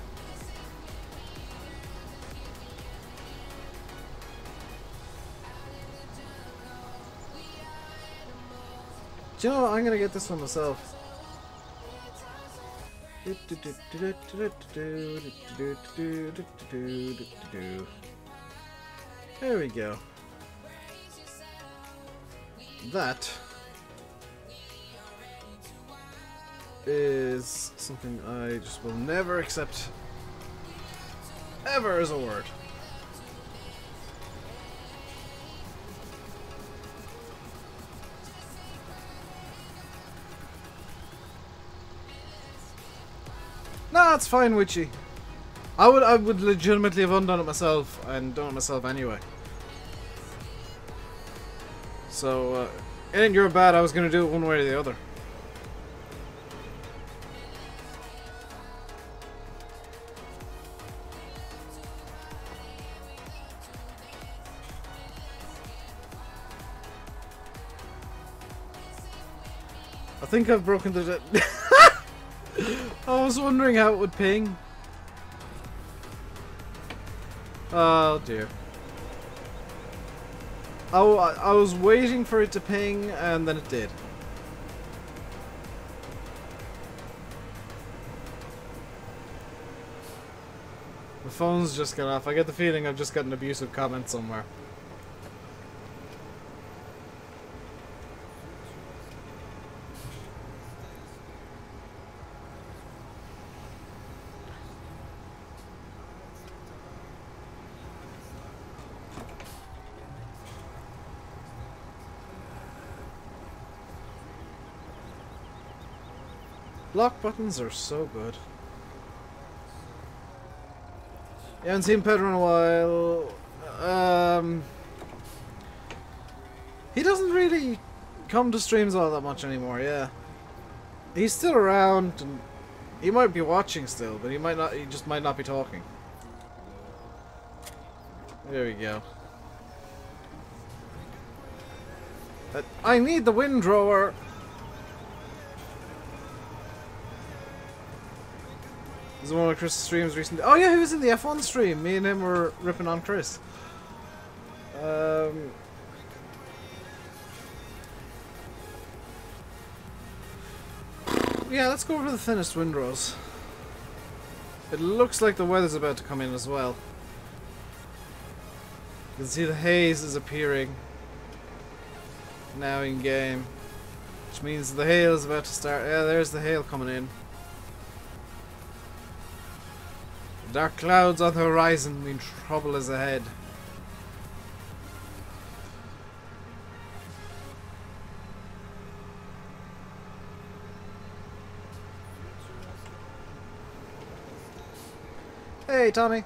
Do you know what? I'm gonna get this one myself. There we go. That is something I just will never accept ever as a word. Nah, it's fine, Witchy. I would legitimately have undone it myself and done it myself anyway. So, it ain't your bad. I was gonna do it one way or the other. I think I've broken the... I was wondering how it would ping. Oh dear. Oh, I was waiting for it to ping and then it did. The phone's just gone off. I get the feeling I've just got an abusive comment somewhere. Block buttons are so good. You haven't seen Pedro in a while. He doesn't really come to streams all that much anymore, yeah. He's still around and he might be watching still, but he might not, he just might not be talking. There we go. I need the windrower! This is one of Chris' streams recently. Oh yeah, he was in the F1 stream. Me and him were ripping on Chris. Yeah, let's go over the thinnest windrows. It looks like the weather's about to come in as well. You can see the haze is appearing now in game, which means the hail is about to start. Yeah, there's the hail coming in. Dark clouds on the horizon mean trouble is ahead. Hey, Tommy.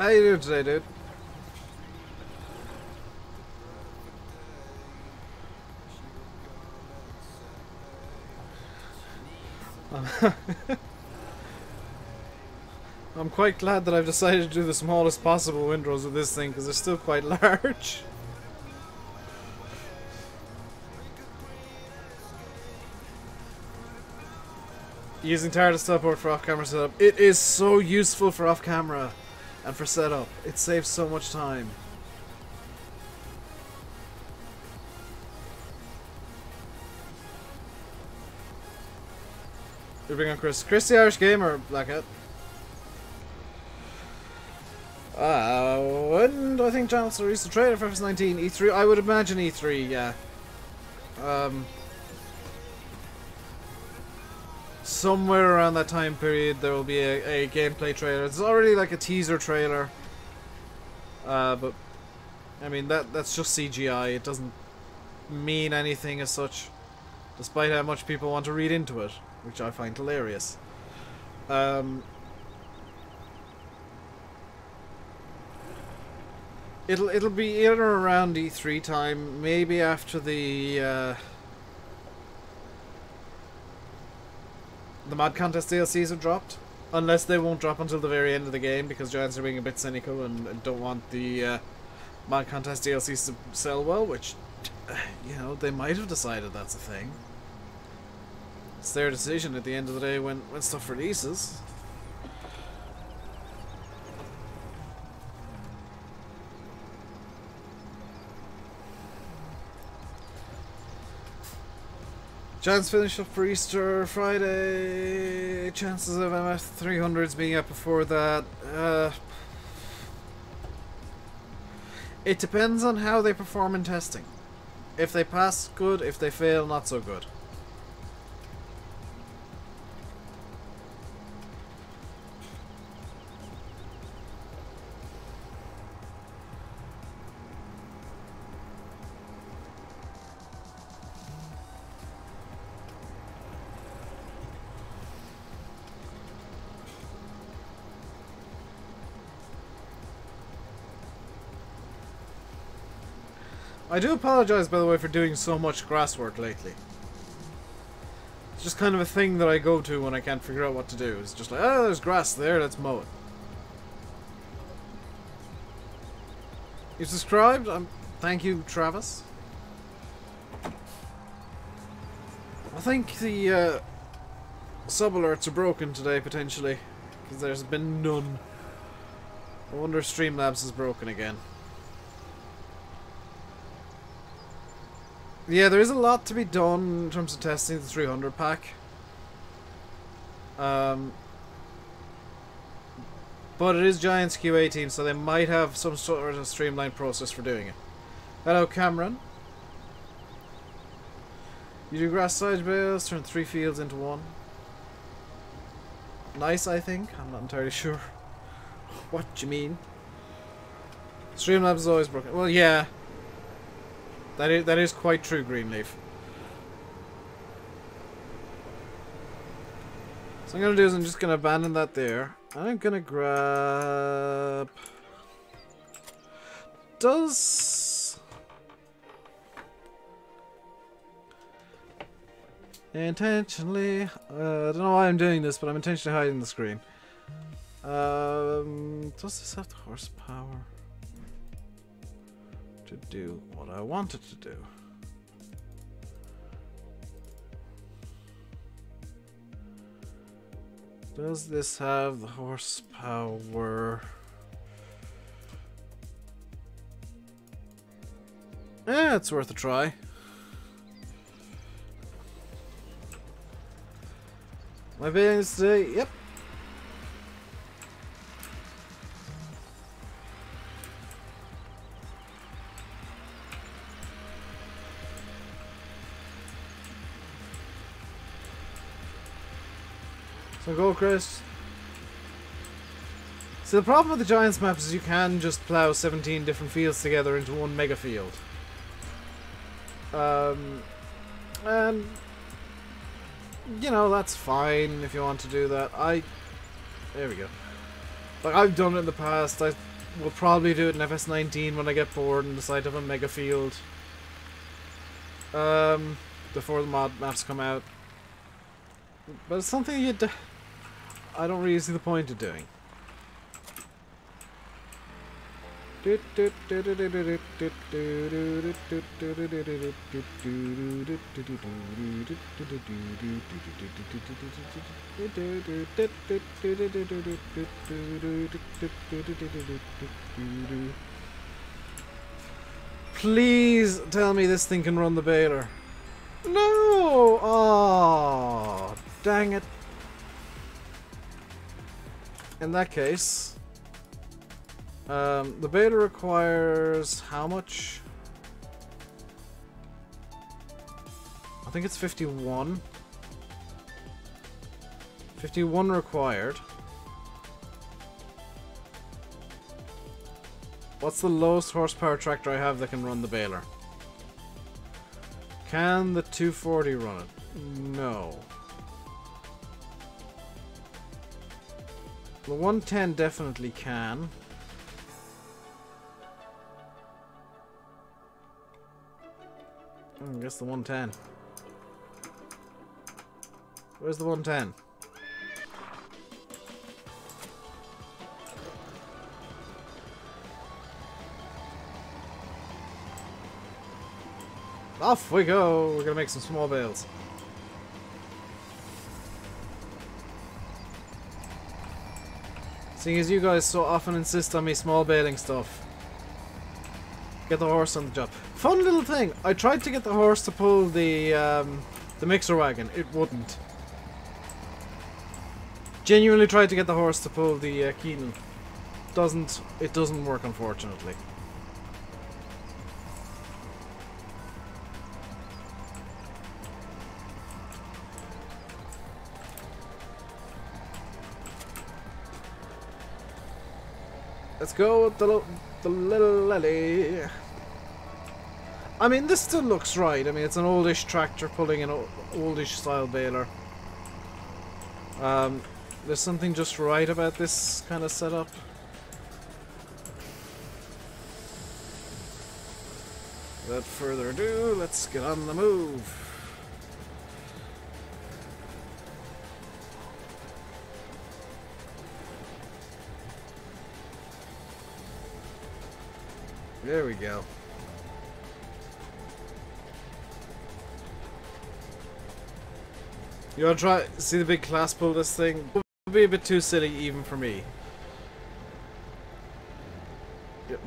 How you doing today, dude? I'm quite glad that I've decided to do the smallest possible windows with this thing, because they're still quite large. Using TARDIS teleport for off-camera setup. It is so useful for off-camera and for setup. It saves so much time. We bring on Chris. Chris the Irish Gamer, Black Hat. When do I think Channels release the trailer for FS19? E3? I would imagine E3, yeah. Somewhere around that time period there will be a gameplay trailer. It's already like a teaser trailer. But I mean that's just CGI. It doesn't mean anything as such, despite how much people want to read into it, which I find hilarious. It'll be in or around E3 time, maybe after the Mod Contest DLCs have dropped. Unless they won't drop until the very end of the game, because Giants are being a bit cynical and don't want the Mod Contest DLCs to sell well, which, you know, they might have decided that's a thing. It's their decision at the end of the day when stuff releases. Giants finish up for Easter Friday. Chances of MF 300s being up before that. It depends on how they perform in testing. If they pass, good. If they fail, not so good. I do apologize, by the way, for doing so much grass work lately. It's just kind of a thing that I go to when I can't figure out what to do. It's just like, oh, there's grass there, let's mow it. You subscribed? Thank you, Travis. I think the sub alerts are broken today, potentially, because there's been none. I wonder if Streamlabs is broken again. Yeah, there is a lot to be done in terms of testing the 300 pack. But it is Giants Q18, so they might have some sort of streamlined process for doing it. Hello, Cameron. You do grass side bales, turn 3 fields into 1. Nice, I think. I'm not entirely sure what you mean. Streamlabs is always broken. Well, yeah. That is quite true, Greenleaf. So what I'm going to do is I'm just going to abandon that there. I'm going to grab... Does... Intentionally... I don't know why I'm doing this, but I'm intentionally hiding the screen. Does this have the horsepower to do what I want it to do? Does this have the horsepower? It's worth a try. My bailings today? Yep. So go, Chris. So the problem with the Giants maps is you can just plow 17 different fields together into one mega field. And you know, that's fine if you want to do that. There we go. Like, I've done it in the past. I we'll probably do it in FS19 when I get bored and decide to have a mega field. Before the mod maps come out. But it's something I don't really see the point of doing. Please tell me this thing can run the baler. No! Oh, dang it. In that case, the baler requires how much? I think it's 51. 51 required. What's the lowest horsepower tractor I have that can run the baler? Can the 240 run it? No. The 110 definitely can. I guess the 110. Where's the 110? Off we go! We're gonna make some small bales. Seeing as you guys so often insist on me small baling stuff. Get the horse on the job. Fun little thing. I tried to get the horse to pull the mixer wagon. It wouldn't. Genuinely tried to get the horse to pull the Keenan. It doesn't work, unfortunately. Let's go with the little lily. I mean, this still looks right. I mean, it's an oldish tractor pulling an oldish style baler. There's something just right about this kind of setup. Without further ado, let's get on the move. There we go. You wanna try see the big class pull this thing? It would be a bit too silly even for me. Yep.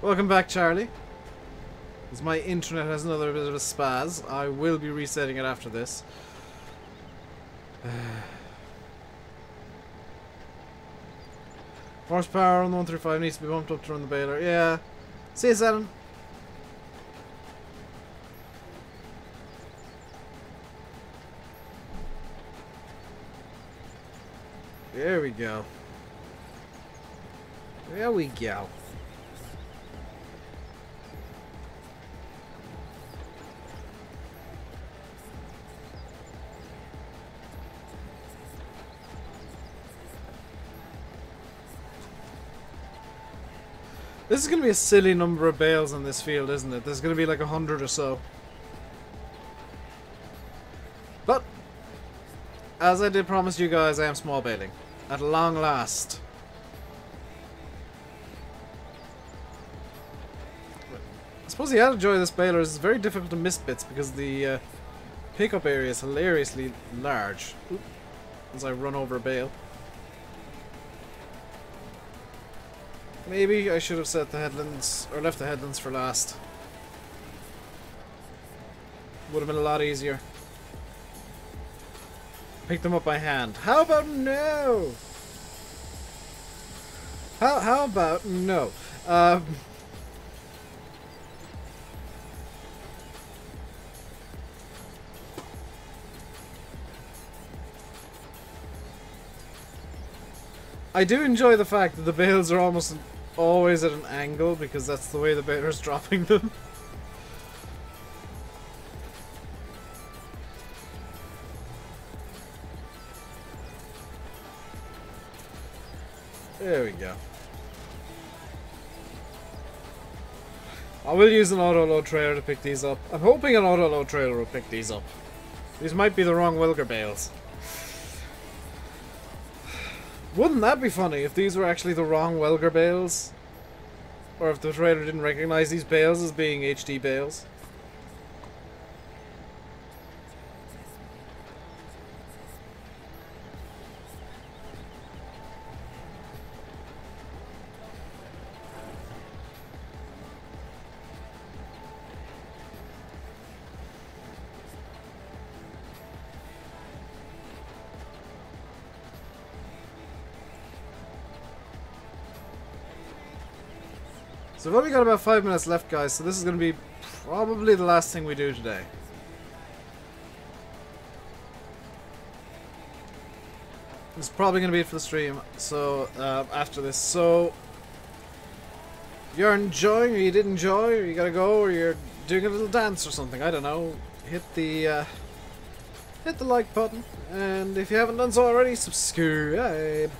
Welcome back, Charlie. As my internet has another bit of a spaz, I will be resetting it after this. Horsepower on the 135 needs to be bumped up to run the baler. Yeah. See you, Saturn. There we go. There we go. This is going to be a silly number of bales on this field, isn't it? There's going to be like 100 or so. But, as I did promise you guys, I am small baling. At long last. I suppose the added joy of this baler is it's very difficult to miss bits because the pickup area is hilariously large. Oop, as I run over a bale. Maybe I should have set the headlands, or left the headlands for last. Would have been a lot easier. Pick them up by hand. How about no? How about no? I do enjoy the fact that the bales are almost always at an angle because that's the way the baler's dropping them. There we go. I will use an auto-load trailer to pick these up. I'm hoping an auto-load trailer will pick these up. These might be the wrong Wilger bales. Wouldn't that be funny if these were actually the wrong Wilger bales? Or if the trailer didn't recognize these bales as being HD bales? So we've only got about 5 minutes left, guys, so this is going to be probably the last thing we do today. This is probably going to be it for the stream, so after this. So, if you're enjoying, or you did enjoy, or you gotta go, or you're doing a little dance or something, I don't know, hit the like button, and if you haven't done so already, subscribe.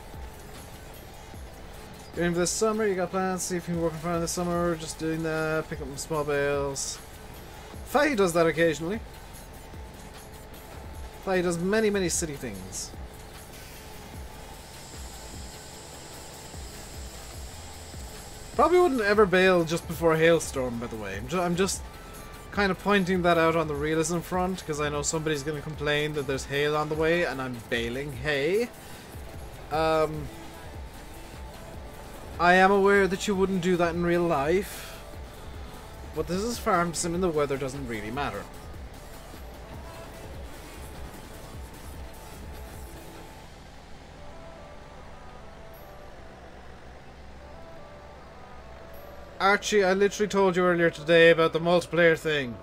You're in for this summer, you got plans, see if you can work in front of this summer, just doing that, pick up some small bales. Faye does that occasionally. Faye does many, many city things. Probably wouldn't ever bale just before a hailstorm, by the way. I'm just kind of pointing that out on the realism front, because I know somebody's going to complain that there's hail on the way, and I'm baling hay. I am aware that you wouldn't do that in real life, but this is farm sim and the weather doesn't really matter. Archie, I literally told you earlier today about the multiplayer thing.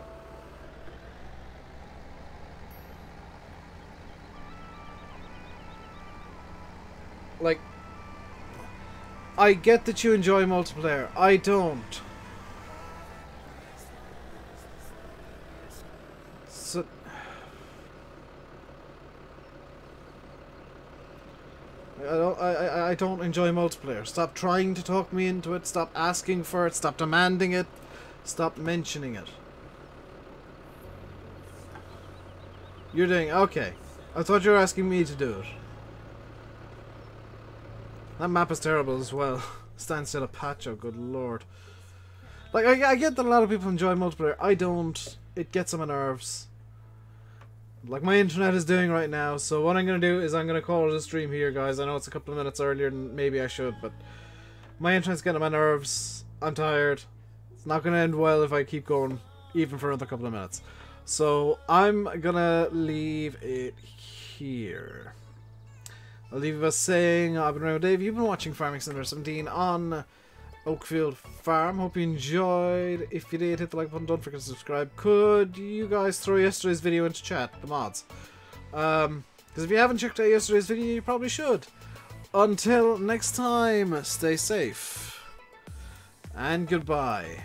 Like, I get that you enjoy multiplayer. I don't. So I don't enjoy multiplayer. Stop trying to talk me into it. Stop asking for it. Stop demanding it. Stop mentioning it. You're doing okay. I thought you were asking me to do it. That map is terrible as well. Stand still a patch, oh good lord. Like, I get that a lot of people enjoy multiplayer. I don't. It gets on my nerves. Like my internet is doing right now, so what I'm going to do is I'm going to call it a stream here, guys. I know it's a couple of minutes earlier than maybe I should, but my internet's getting on my nerves. I'm tired. It's not going to end well if I keep going even for another couple of minutes. So I'm going to leave it here. I'll leave you by saying, I've been RainbowDave. You've been watching Farming Simulator 17 on Oakfield Farm. Hope you enjoyed. If you did, hit the like button. Don't forget to subscribe. Could you guys throw yesterday's video into chat, the mods? Because if you haven't checked out yesterday's video, you probably should. Until next time, stay safe. And goodbye.